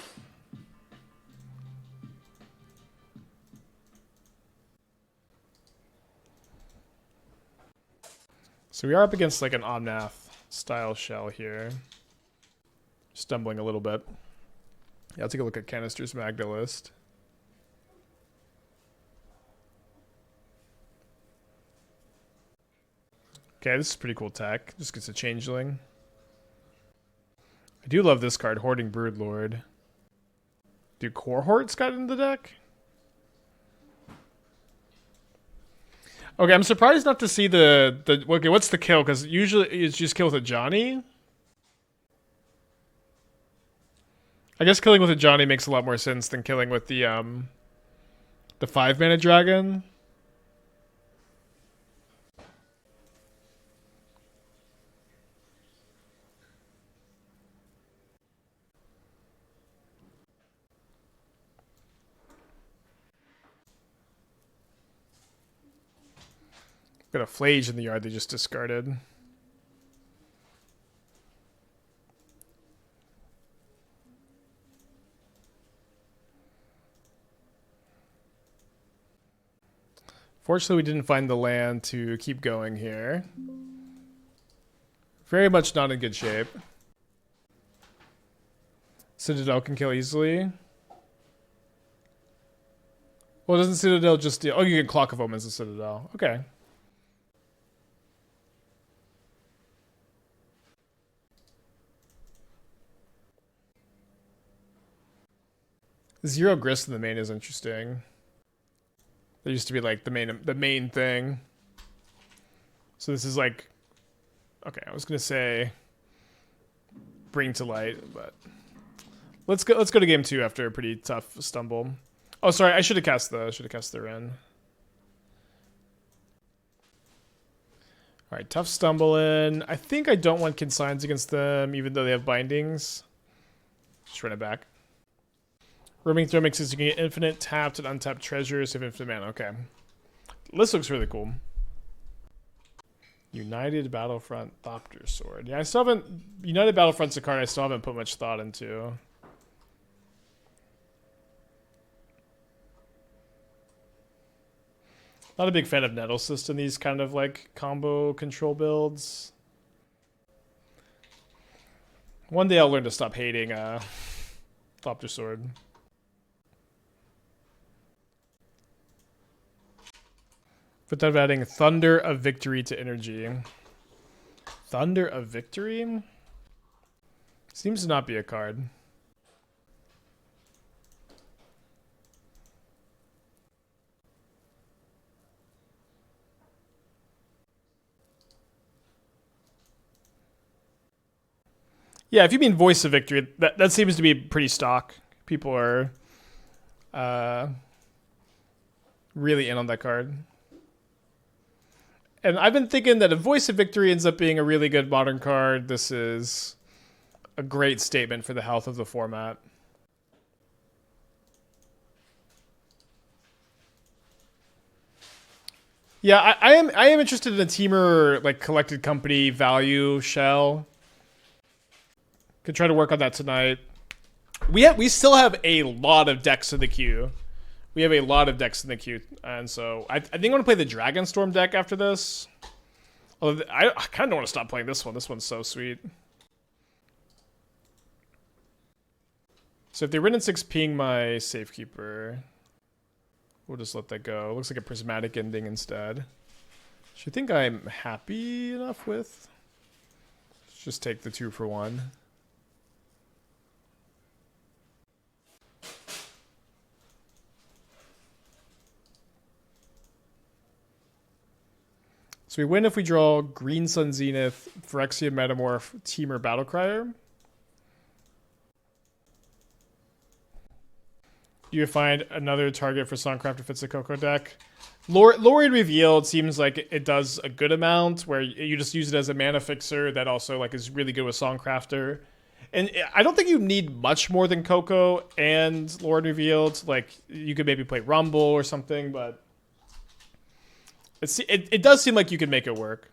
So we are up against like an Omnath style shell here. Stumbling a little bit. Yeah, I'll take a look at Canister's Magna list. Okay, this is pretty cool tech. Just gets a changeling. I do love this card, Hoarding Broodlord. Do Cohorts got in the deck? Okay, I'm surprised not to see the okay, what's the kill? Because usually it's just kill with a Johnny. I guess killing with a Johnny makes a lot more sense than killing with the 5-mana dragon. Got a Flage in the yard they just discarded. Fortunately, we didn't find the land to keep going here. Very much not in good shape. Citadel can kill easily. Well, doesn't Citadel just deal... Oh, you can Clock of Omens the Citadel. Okay. Zero Grist in the main is interesting. There used to be like the main thing. So this is like, okay, I was gonna say Bring to Light, but let's go to game 2 after a pretty tough stumble. Oh, sorry, I should have cast the Wrenn. All right, tough stumble in. I think I don't want consigns against them, even though they have bindings. Just run it back. Roaming Throw makes it so you can get infinite tapped and untapped treasures if infinite mana. Okay. This looks really cool. United Battlefront Thopter Sword. Yeah, I still haven't... United Battlefront's a card I still haven't put much thought into. Not a big fan of Nettlecyst in these kind of like combo control builds. One day I'll learn to stop hating Thopter Sword. Without adding Thunder of Victory to energy. Thunder of Victory? Seems to not be a card. Yeah, if you mean Voice of Victory, that seems to be pretty stock. People are Really in on that card. And I've been thinking that if Voice of Victory ends up being a really good modern card, this is a great statement for the health of the format. Yeah, I am interested in a Temur like collected company value shell. Could try to work on that tonight. We still have a lot of decks in the queue. We have a lot of decks in the queue, and so I think I'm gonna play the Dragonstorm deck after this. Although I kind of don't want to stop playing this one. This one's so sweet. So if they Wrenn and Six ping my Safekeeper, we'll just let that go. It looks like a prismatic ending instead. Which I think I'm happy enough with. Let's just take the 2-for-1. So we win if we draw Green Sun Zenith, Phyrexian Metamorph, Temur Battlecrier. You find another target for Songcraft if it's a Coco deck. Lord Revealed seems like it does a good amount, where you just use it as a mana fixer that also like is really good with Songcrafter. And I don't think you need much more than Coco and Lord Revealed. Like, you could maybe play Rumble or something, but it does seem like you can make it work.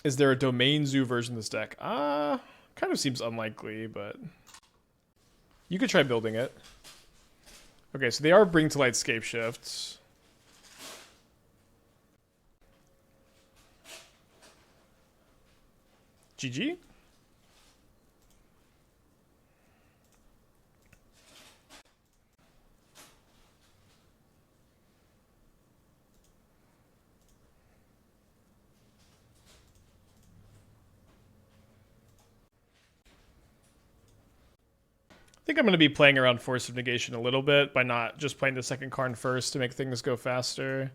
Is there a Domain Zoo version of this deck? Kind of seems unlikely, but you could try building it. Okay, so they are Bring to Light Scape Shifts. GG? I think I'm going to be playing around Force of Negation a little bit by not just playing the second Karn first to make things go faster.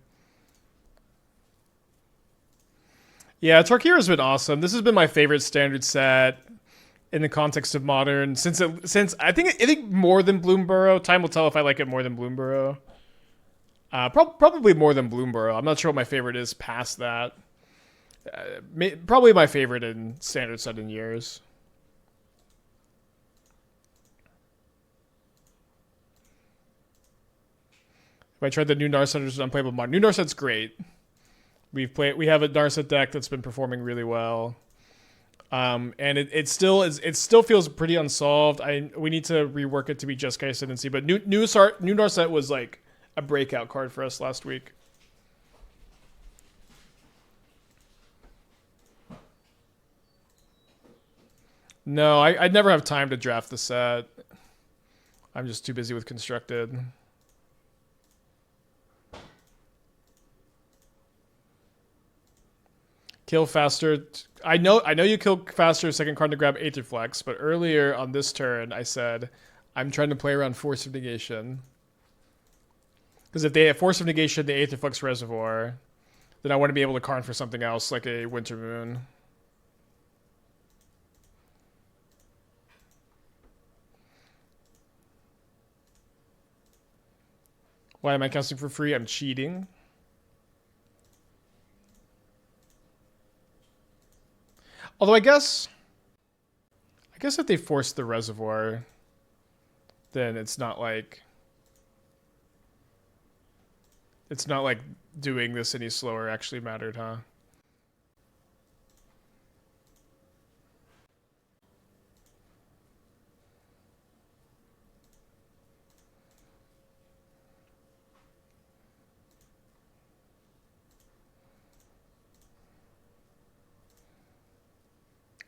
Yeah, Tarkir has been awesome. This has been my favorite standard set in the context of modern since I think more than Bloomburrow. Time will tell if I like it more than Bloomburrow. Probably more than Bloomburrow. I'm not sure what my favorite is past that. Probably my favorite in standard set in years. If I tried the new Narset, it's unplayable modern. New Narset's great. We have a Narset deck that's been performing really well, and it still feels pretty unsolved. We need to rework it to be Jeskai Ascendancy, but new Narset was like a breakout card for us last week. No, I'd never have time to draft the set. I'm just too busy with Constructed. Kill faster. I know you kill faster second card to grab Aetherflux, but earlier on this turn I said I'm trying to play around Force of Negation. Because if they have Force of Negation, the Aetherflux Reservoir, then I want to be able to Karn for something else, like a Winter Moon. Why am I casting for free? I'm cheating. Although I guess if they force the reservoir, then it's not like doing this any slower actually mattered, huh?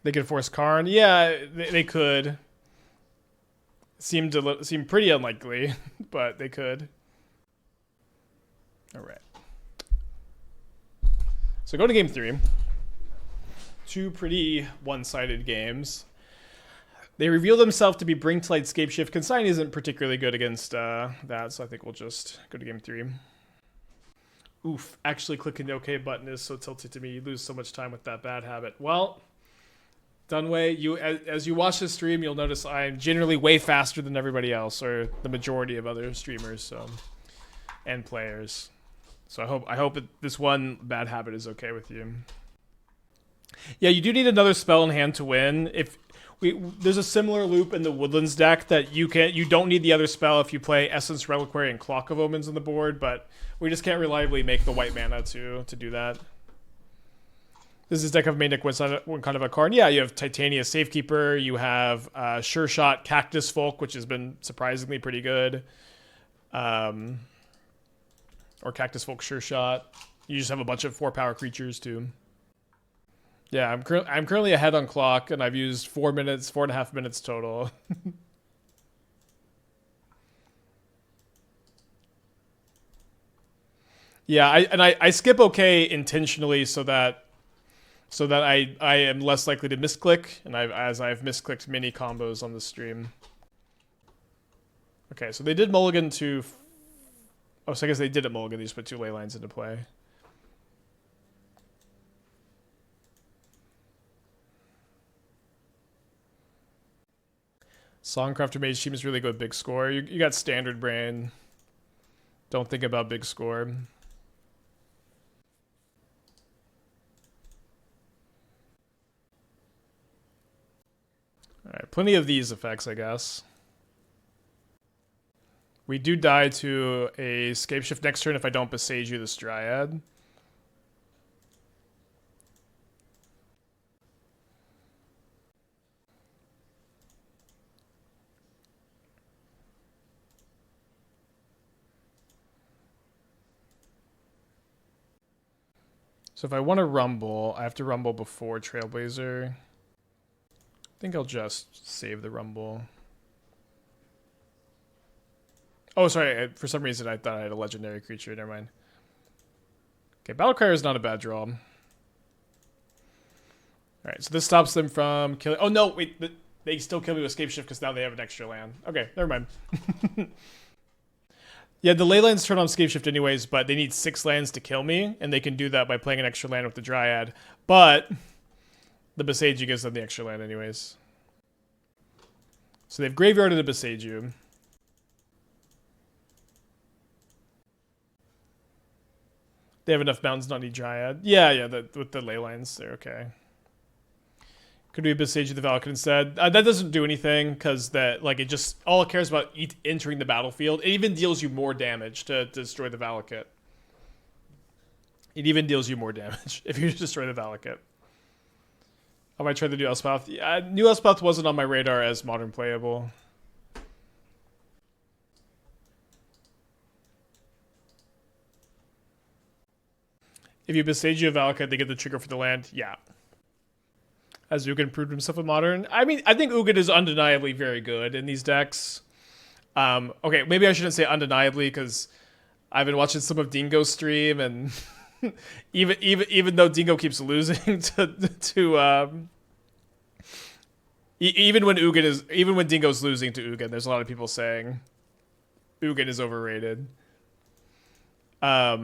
They could force Karn. Yeah, they could. Seem pretty unlikely, but they could. All right. So go to game 3. Two pretty one-sided games. They reveal themselves to be Bring to Light Scape Shift. Consign isn't particularly good against that, so I think we'll just go to game 3. Oof, actually clicking the OK button is so tilted to me. You lose so much time with that bad habit. Well, Dunway, as you watch this stream, you'll notice I'm generally way faster than everybody else, or the majority of other streamers. So, and players. So I hope this one bad habit is okay with you. Yeah, you do need another spell in hand to win. There's a similar loop in the Woodlands deck that you don't need the other spell if you play Essence Reliquary and Clock of Omens on the board, but we just can't reliably make the white mana to do that. This is deck of main deck one kind of a Karn. Yeah, you have Titania Safekeeper, you have Sureshot Cactusfolk, which has been surprisingly pretty good. Or Cactusfolk Sureshot. You just have a bunch of 4-power creatures too. Yeah, I'm currently ahead on clock, and I've used 4.5 minutes total. Yeah, I skip okay intentionally so that I am less likely to misclick, and I've misclicked many combos on the stream. Okay, so they did mulligan to. Oh, so I guess they didn't mulligan. They just put 2 ley lines into play. Songcrafter Mage team is really good big score. You got standard brain. Don't think about big score. Alright, plenty of these effects, I guess. We do die to a Scapeshift next turn if I don't Boseiju this Dryad. So if I want to rumble, I have to rumble before Trailblazer. I think I'll just save the rumble. Oh, sorry. For some reason, I thought I had a legendary creature. Never mind. Okay, Battlecrier is not a bad draw. Alright, so this stops them from killing... Oh, no, wait. They still kill me with Scapeshift because now they have an extra land. Okay, never mind. Yeah, the ley lands turn on Scapeshift anyways, but they need 6 lands to kill me, and they can do that by playing an extra land with the Dryad. But the Boseiju gives them the extra land anyways. So they've graveyarded a Boseiju. They have enough mountains, not need Dryad. Yeah, with the ley lines, they're okay. Could we Boseiju the Valakut instead? That doesn't do anything because it just all it cares about entering the battlefield. It even deals you more damage to destroy the Valakut. It even deals you more damage if you destroy the Valakut. I might try the new Elspeth. Yeah, new Elspeth wasn't on my radar as modern playable. If you Boseiju a Valakut, they get the trigger for the land. Yeah. As Ugin proved himself in Modern. I mean, I think Ugin is undeniably very good in these decks. Okay, maybe I shouldn't say undeniably because I've been watching some of Dingo's stream, and even though Dingo keeps losing even when Dingo's losing to Ugin, there's a lot of people saying Ugin is overrated. Yeah,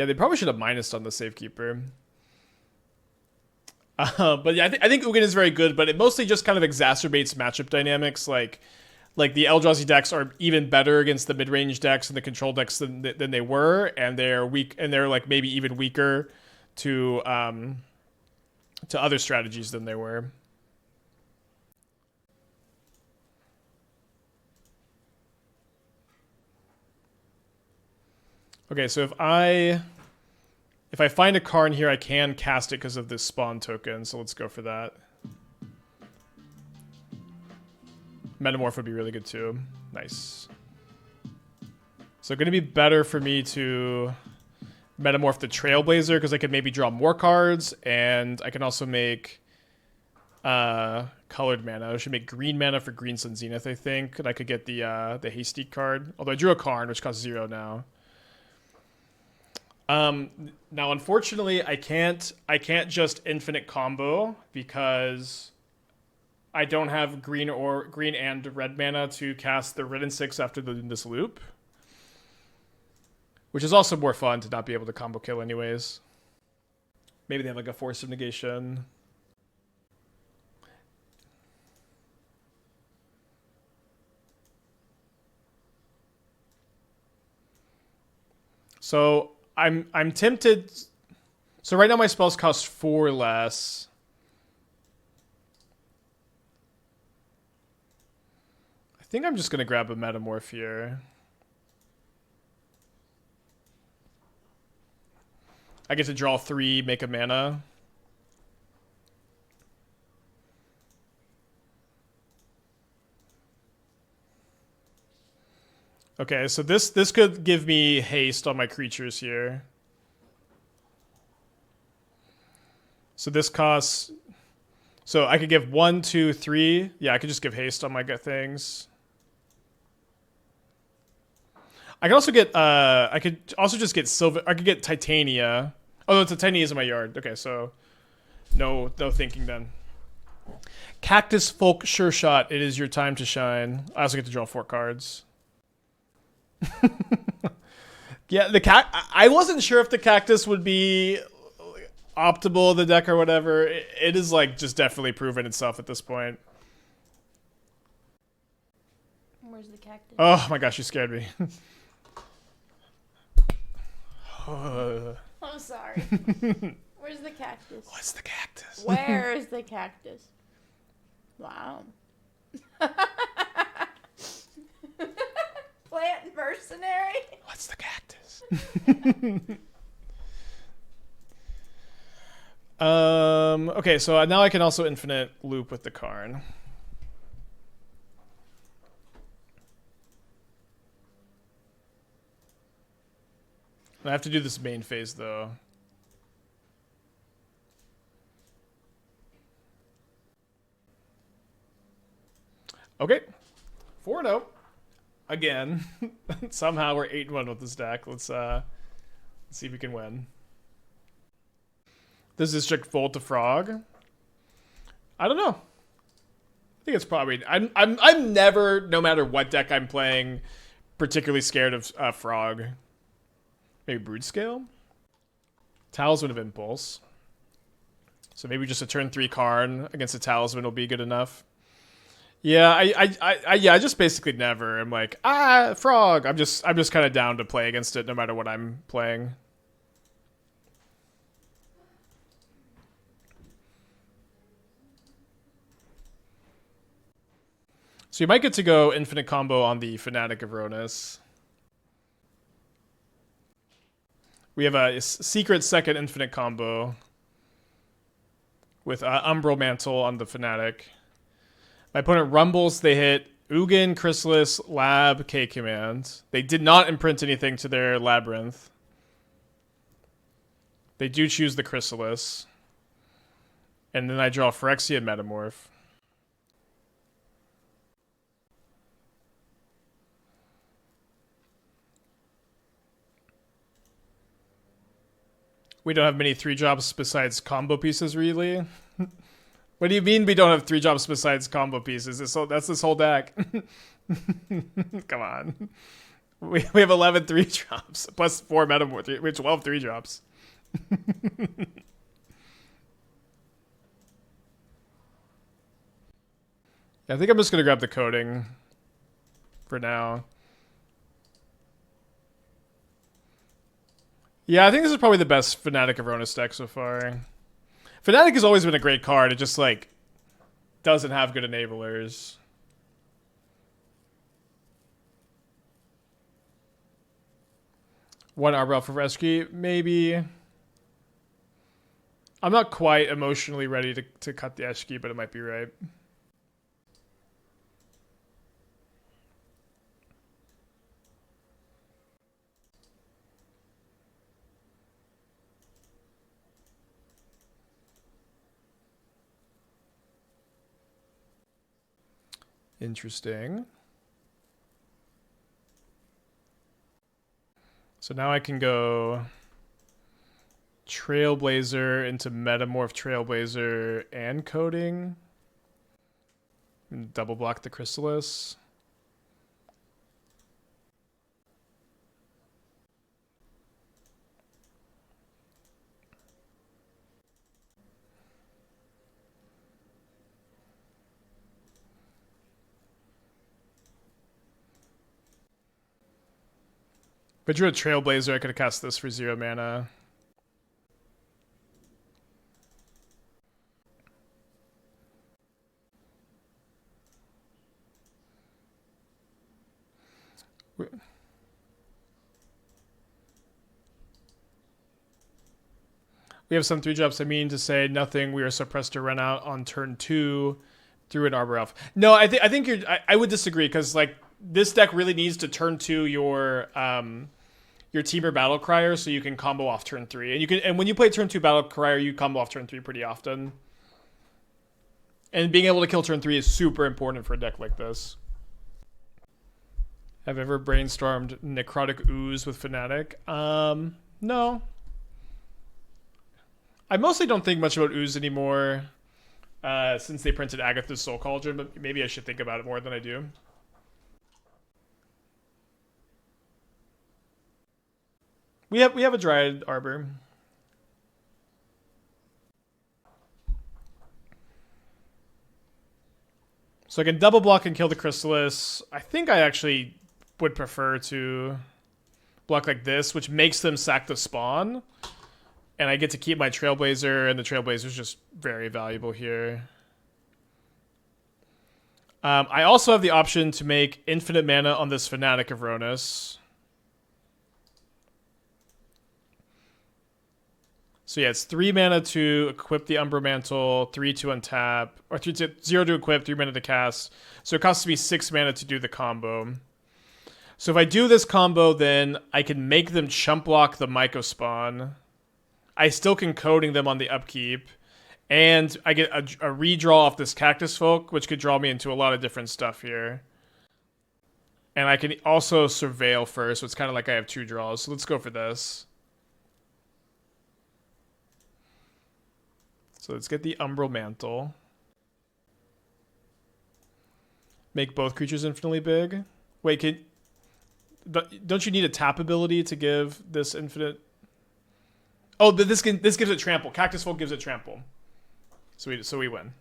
they probably should have minused on the Safekeeper. But yeah, I think Ugin is very good, but it mostly just kind of exacerbates matchup dynamics. Like the Eldrazi decks are even better against the mid-range decks and the control decks than they were, and they're weak, and they're like maybe even weaker to other strategies than they were. Okay, so if I find a Karn here, I can cast it because of this spawn token, so let's go for that. Metamorph would be really good too. Nice. So going to be better for me to Metamorph the Trailblazer because I could maybe draw more cards, and I can also make colored mana. I should make green mana for Green Sun Zenith, I think, and I could get the Hasty card. Although I drew a Karn, which costs 0 now. Now unfortunately I can't just infinite combo because I don't have green and red mana to cast the Wrenn and Six after this loop. Which is also more fun to not be able to combo kill anyways. Maybe they have like a Force of Negation. So I'm tempted. So right now my spells cost 4 less. I think I'm just gonna grab a Metamorph here. I get to draw 3, make a mana. Okay, so this could give me haste on my creatures here. So this costs. So I could give 1, 2, 3. Yeah, I could just give haste on my things. I could also get. I could also just get Sylvan. I could get Titania. Oh, no, Titania is in my yard. Okay, so no thinking then. Cactusfolk Sureshot. It is your time to shine. I also get to draw 4 cards. Yeah, I wasn't sure if the cactus would be optimal in the deck or whatever. It is like just definitely proven itself at this point. Where's the cactus? Oh my gosh, you scared me. I'm sorry. Where's the cactus? What's the cactus? Where is the cactus? Wow. Plant mercenary? What's the cactus? Okay, so now I can also infinite loop with the Karn. I have to do this main phase though. Okay. 4-0. Again. Somehow we're 8-1 with this deck. Let's see if we can win. Does this check Volt to Frog? I don't know. I think it's probably. I'm never, no matter what deck I'm playing, particularly scared of Frog. Maybe Brood-Scale? Talisman of Impulse. So maybe just a turn 3 Karn against a Talisman will be good enough. Yeah, I just basically never am like, Frog. I'm just kind of down to play against it no matter what I'm playing. So you might get to go infinite combo on the Fanatic of Rhonas. We have a secret second infinite combo with Umbral Mantle on the Fanatic. My opponent rumbles, they hit Ugin, Chrysalis, Lab, K-Command. They did not imprint anything to their Labyrinth. They do choose the Chrysalis. And then I draw Phyrexian Metamorph. We don't have many 3-drops besides combo pieces, really? What do you mean we don't have 3-drops besides combo pieces? That's this whole deck. Come on. We have 11 3-drops, plus 4 Metamorph. We have 12 3-drops. I think I'm just going to grab the Coating for now. Yeah, I think this is probably the best Fanatic of Rhonas deck so far. Fanatic has always been a great card. It just, like, doesn't have good enablers. One Arbor for Eshki, maybe. I'm not quite emotionally ready to cut the Eshki, but it might be right. Interesting. So now I can go Trailblazer into Metamorph Trailblazer and Coating. And double block the Chrysalis. If I drew a Trailblazer, I could have cast this for 0 mana. We have some 3-drops. I mean to say nothing. We are suppressed to run out on turn 2 through an Arbor Elf. No, I think you're. I would disagree because like this deck really needs to turn to your Temur Battlecrier so you can combo off turn 3. And you can, and when you play turn 2 Battlecrier, you combo off turn 3 pretty often. And being able to kill turn 3 is super important for a deck like this. Have ever brainstormed Necrotic Ooze with Fanatic? No. I mostly don't think much about Ooze anymore since they printed Agatha's Soul Cauldron, but maybe I should think about it more than I do. We have a Dryad Arbor. So I can double block and kill the Chrysalis. I think I actually would prefer to block like this, which makes them sack the spawn. And I get to keep my Trailblazer, and the Trailblazer is just very valuable here. I also have the option to make infinite mana on this Fanatic of Rhonas. So yeah, it's 3 mana to equip the Umbral Mantle, 3 to untap, or 0 to equip, 3 mana to cast. So it costs me 6 mana to do the combo. So if I do this combo, then I can make them chump block the Myco spawn. I still can coding them on the upkeep. And I get a redraw off this Cactusfolk, which could draw me into a lot of different stuff here. And I can also Surveil first, so it's kind of like I have 2 draws. So let's go for this. So let's get the Umbral Mantle. Make both creatures infinitely big. Wait, don't you need a tap ability to give this infinite? Oh, but this gives it trample. Cactusfolk gives it trample. So we win.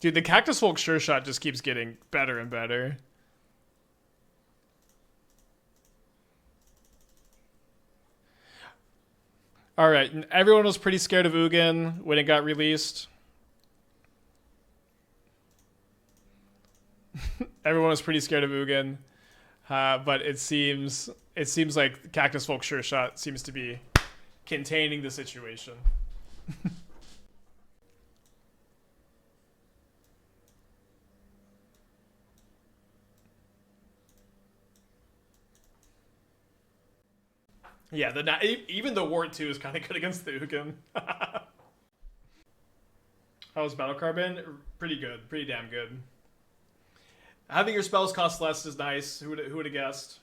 Dude, the Cactusfolk Sureshot just keeps getting better and better. Alright, everyone was pretty scared of Ugin when it got released. Everyone was pretty scared of Ugin. But it seems like Cactusfolk Sureshot seems to be containing the situation. Yeah, even the Ward 2 is kind of good against the Ugin. How's Battle Carbon? Pretty good. Pretty damn good. Having your spells cost less is nice. Who would have guessed?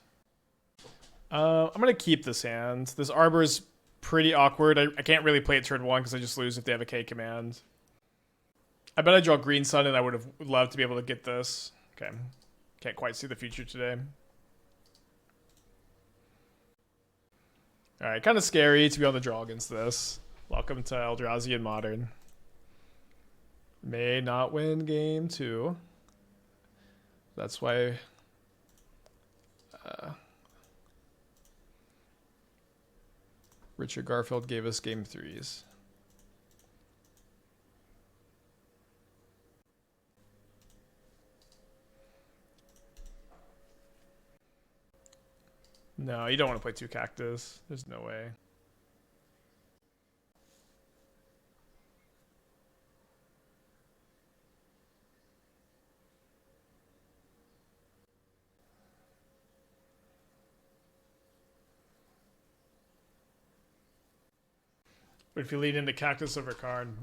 I'm going to keep this hand. This Arbor is pretty awkward. I can't really play it turn 1 because I just lose if they have a K command. I bet I draw Green Sun and I would have loved to be able to get this. Okay. Can't quite see the future today. Alright, kind of scary to be on the draw against this. Welcome to Eldrazi Modern. May not win game 2. That's why Richard Garfield gave us game 3s. No, you don't want to play 2 Cactus. There's no way. But if you lead into Cactus over Karn.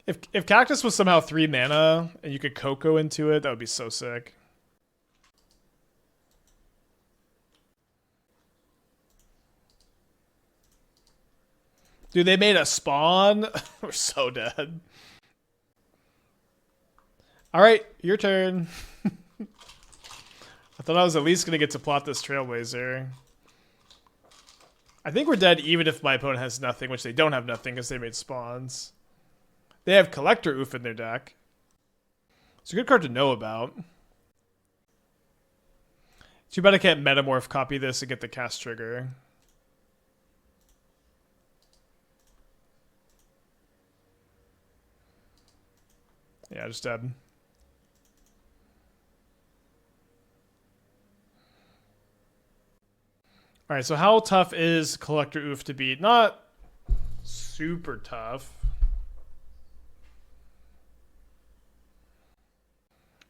If Cactus was somehow 3 mana and you could Coco into it, that would be so sick. Dude, they made a spawn. We're so dead. Alright, your turn. I thought I was at least going to get to plot this Trailblazer. I think we're dead even if my opponent has nothing, which they don't have nothing because they made spawns. They have Collector Oof in their deck. It's a good card to know about. Too bad I can't Metamorph copy this and get the cast trigger. Yeah, just dead. Alright, so how tough is Collector Oof to beat? Not super tough.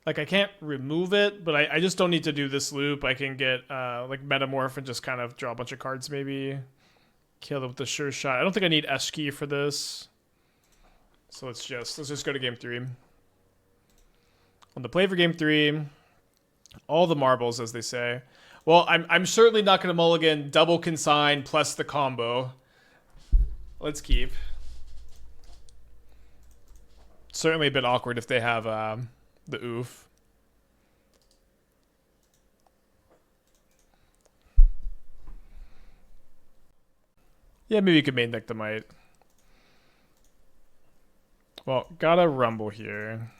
Like, I can't remove it, but I just don't need to do this loop. I can get, like, Metamorph and just kind of draw a bunch of cards, maybe. Kill it with the Sureshot. I don't think I need Eshki for this. So let's just go to game 3. On the play for game 3, all the marbles, as they say. Well, I'm certainly not going to mulligan double consign plus the combo. Let's keep. Certainly a bit awkward if they have the oof. Yeah, maybe you could main deck the Mite. Well, gotta Rumble here.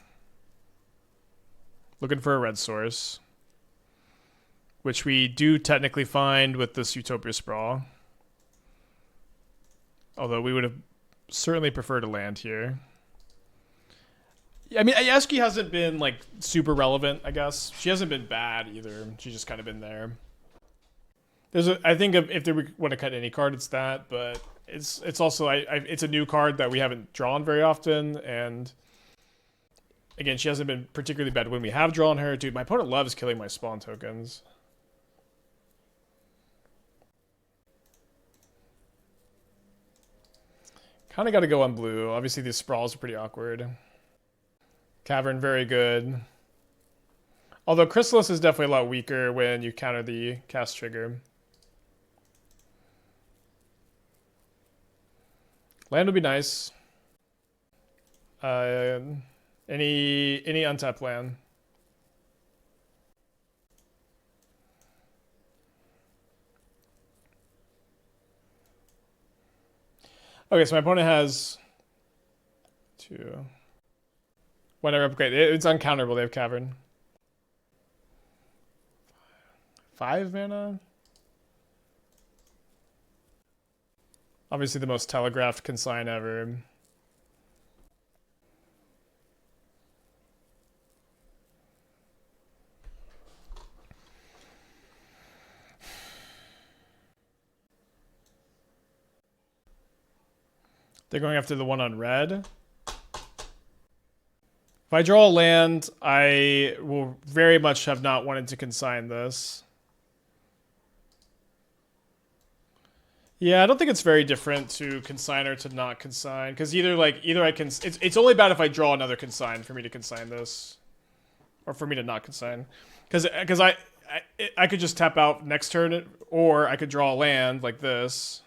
Looking for a red source. Which we do technically find with this Utopia Sprawl. Although we would have certainly preferred a land here. I mean, Eshki hasn't been, like, super relevant, I guess. She hasn't been bad, either. She's just kind of been there. I think if they want to cut any card, it's that. But it's also, it's a new card that we haven't drawn very often. And, again, she hasn't been particularly bad when we have drawn her. Dude, my opponent loves killing my spawn tokens. Kind of got to go on blue. Obviously, these sprawls are pretty awkward. Cavern, very good. Although Chrysalis is definitely a lot weaker when you counter the cast trigger. Land would be nice. Any untapped land. Okay, so my opponent has 2. Whenever upgrade, it's uncounterable. They have Cavern. 5 mana. Obviously, the most telegraphed consign ever. They're going after the one on red. If I draw a land, I will very much have not wanted to consign this. Yeah, I don't think it's very different to consign or to not consign, because either I can. It's only bad if I draw another consign for me to consign this, or for me to not consign, because I could just tap out next turn, or I could draw a land like this.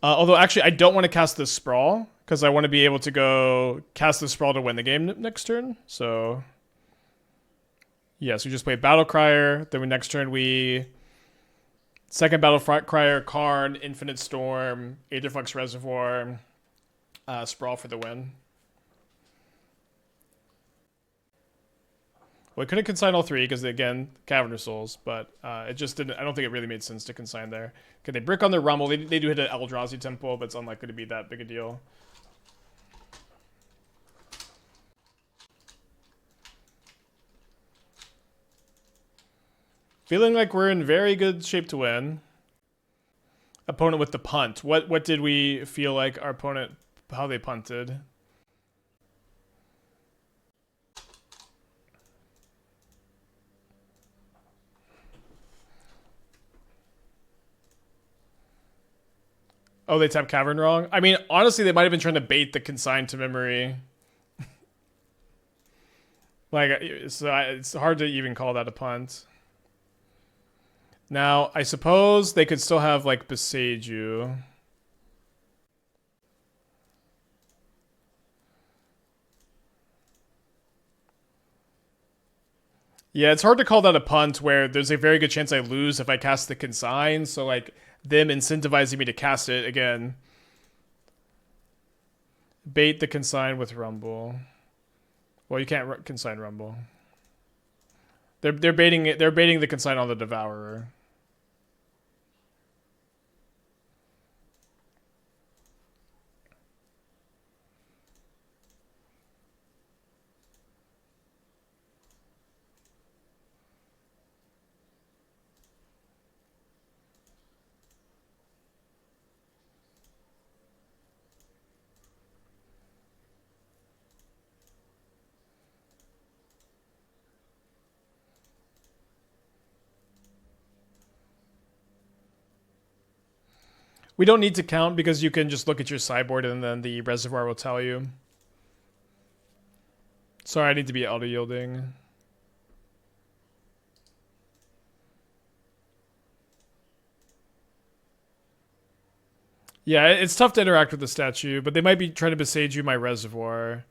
Although actually, I don't want to cast this Sprawl, because I want to be able to go cast the Sprawl to win the game next turn. So, yes, we just play Battlecrier. Then next turn we second Battlecrier, Karn, Infinite Storm, Aetherflux Reservoir, Sprawl for the win. Well, I couldn't consign all 3 because, again, Cavern of Souls, but it just didn't. I don't think it really made sense to consign there. Okay, they brick on their Rumble. They do hit an Eldrazi Temple, but it's unlikely to be that big a deal. Feeling like we're in very good shape to win. Opponent with the punt. What did we feel like our opponent, how they punted? Oh, they tapped Cavern wrong? I mean, honestly, they might have been trying to bait the consign to memory. It's hard to even call that a punt. Now, I suppose they could still have, like, Boseiju. Yeah, it's hard to call that a punt where there's a very good chance I lose if I cast the consign, so, like, them incentivizing me to cast it again. Bait the consign with Rumble. Well, you can't consign Rumble. They're baiting it. They're baiting the consign on the Devourer. We don't need to count because you can just look at your sideboard and then the reservoir will tell you. Sorry, I need to be auto-yielding. Yeah, it's tough to interact with the statue, but they might be trying to Boseiju my reservoir.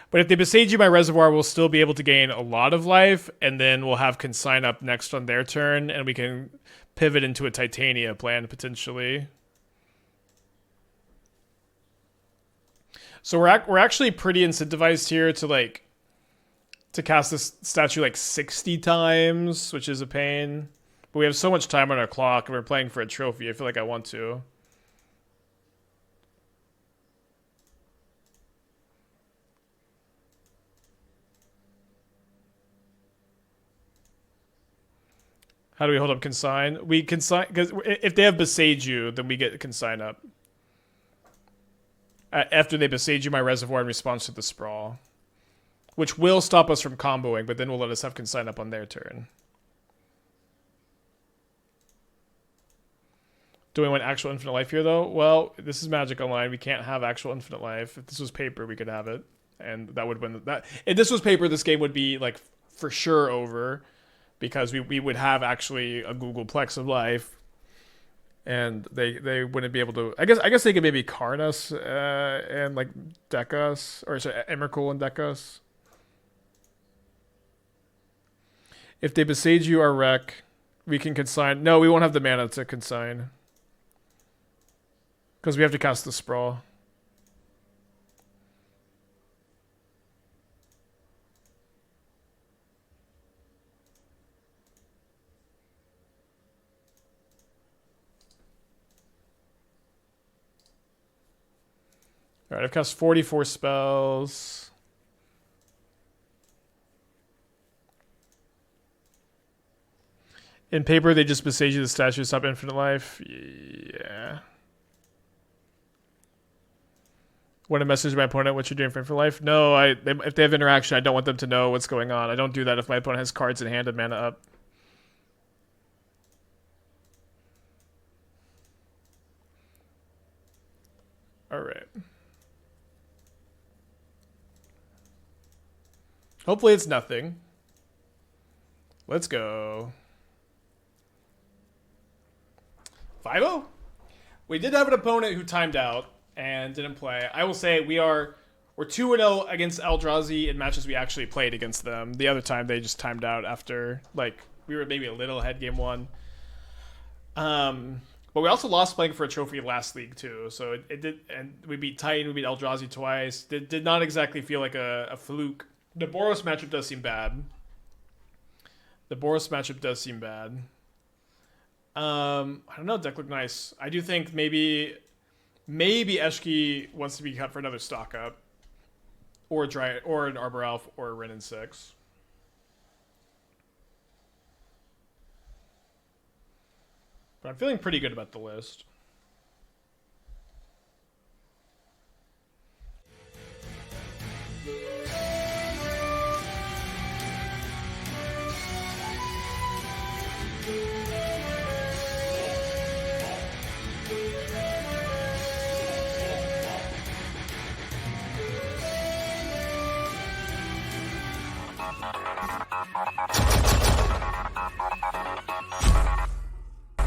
But if they Boseiju my reservoir, we'll still be able to gain a lot of life, and then we'll have consign up next on their turn, and we can pivot into a Titania plan, potentially. So we're actually pretty incentivized here to cast this statue like 60 times, which is a pain. But we have so much time on our clock, and we're playing for a trophy. I feel like I want to. How do we hold up consign? We consign because if they have Boseiju, then we get consign up. After they Boseiju my reservoir in response to the sprawl, which will stop us from comboing, but then will let us have consign up on their turn. Do we want actual infinite life here, though? Well, this is Magic Online. We can't have actual infinite life. If this was paper, we could have it, and that would win. That if this was paper, this game would be like for sure over, because we would have actually a Googleplex of life. And they wouldn't be able to. I guess they could maybe Karn us and like deck us, or sorry, Emrakul and deck us. If they Boseiju our wreck, we can consign. No, we won't have the mana to consign because we have to cast the sprawl. All right, I've cast 44 spells. In paper, they just Boseiju the statue to stop infinite life. Yeah. Want to message my opponent what you're doing for infinite life? No, if they have interaction, I don't want them to know what's going on. I don't do that if my opponent has cards in hand and mana up. All right. Hopefully it's nothing. Let's go. 5-0? We did have an opponent who timed out and didn't play. I will say we're 2-0 against Eldrazi in matches we actually played against them. The other time they just timed out after we were maybe a little ahead game one. But we also lost playing for a trophy last league too. So it did, and we beat Titan, we beat Eldrazi twice. Did not exactly feel like a fluke. The Boros matchup does seem bad. I don't know. Deck looked nice. I do think maybe Eshki wants to be cut for another stock up, or Dryad, or an Arbor Elf, or a Wrenn and Six. But I'm feeling pretty good about the list.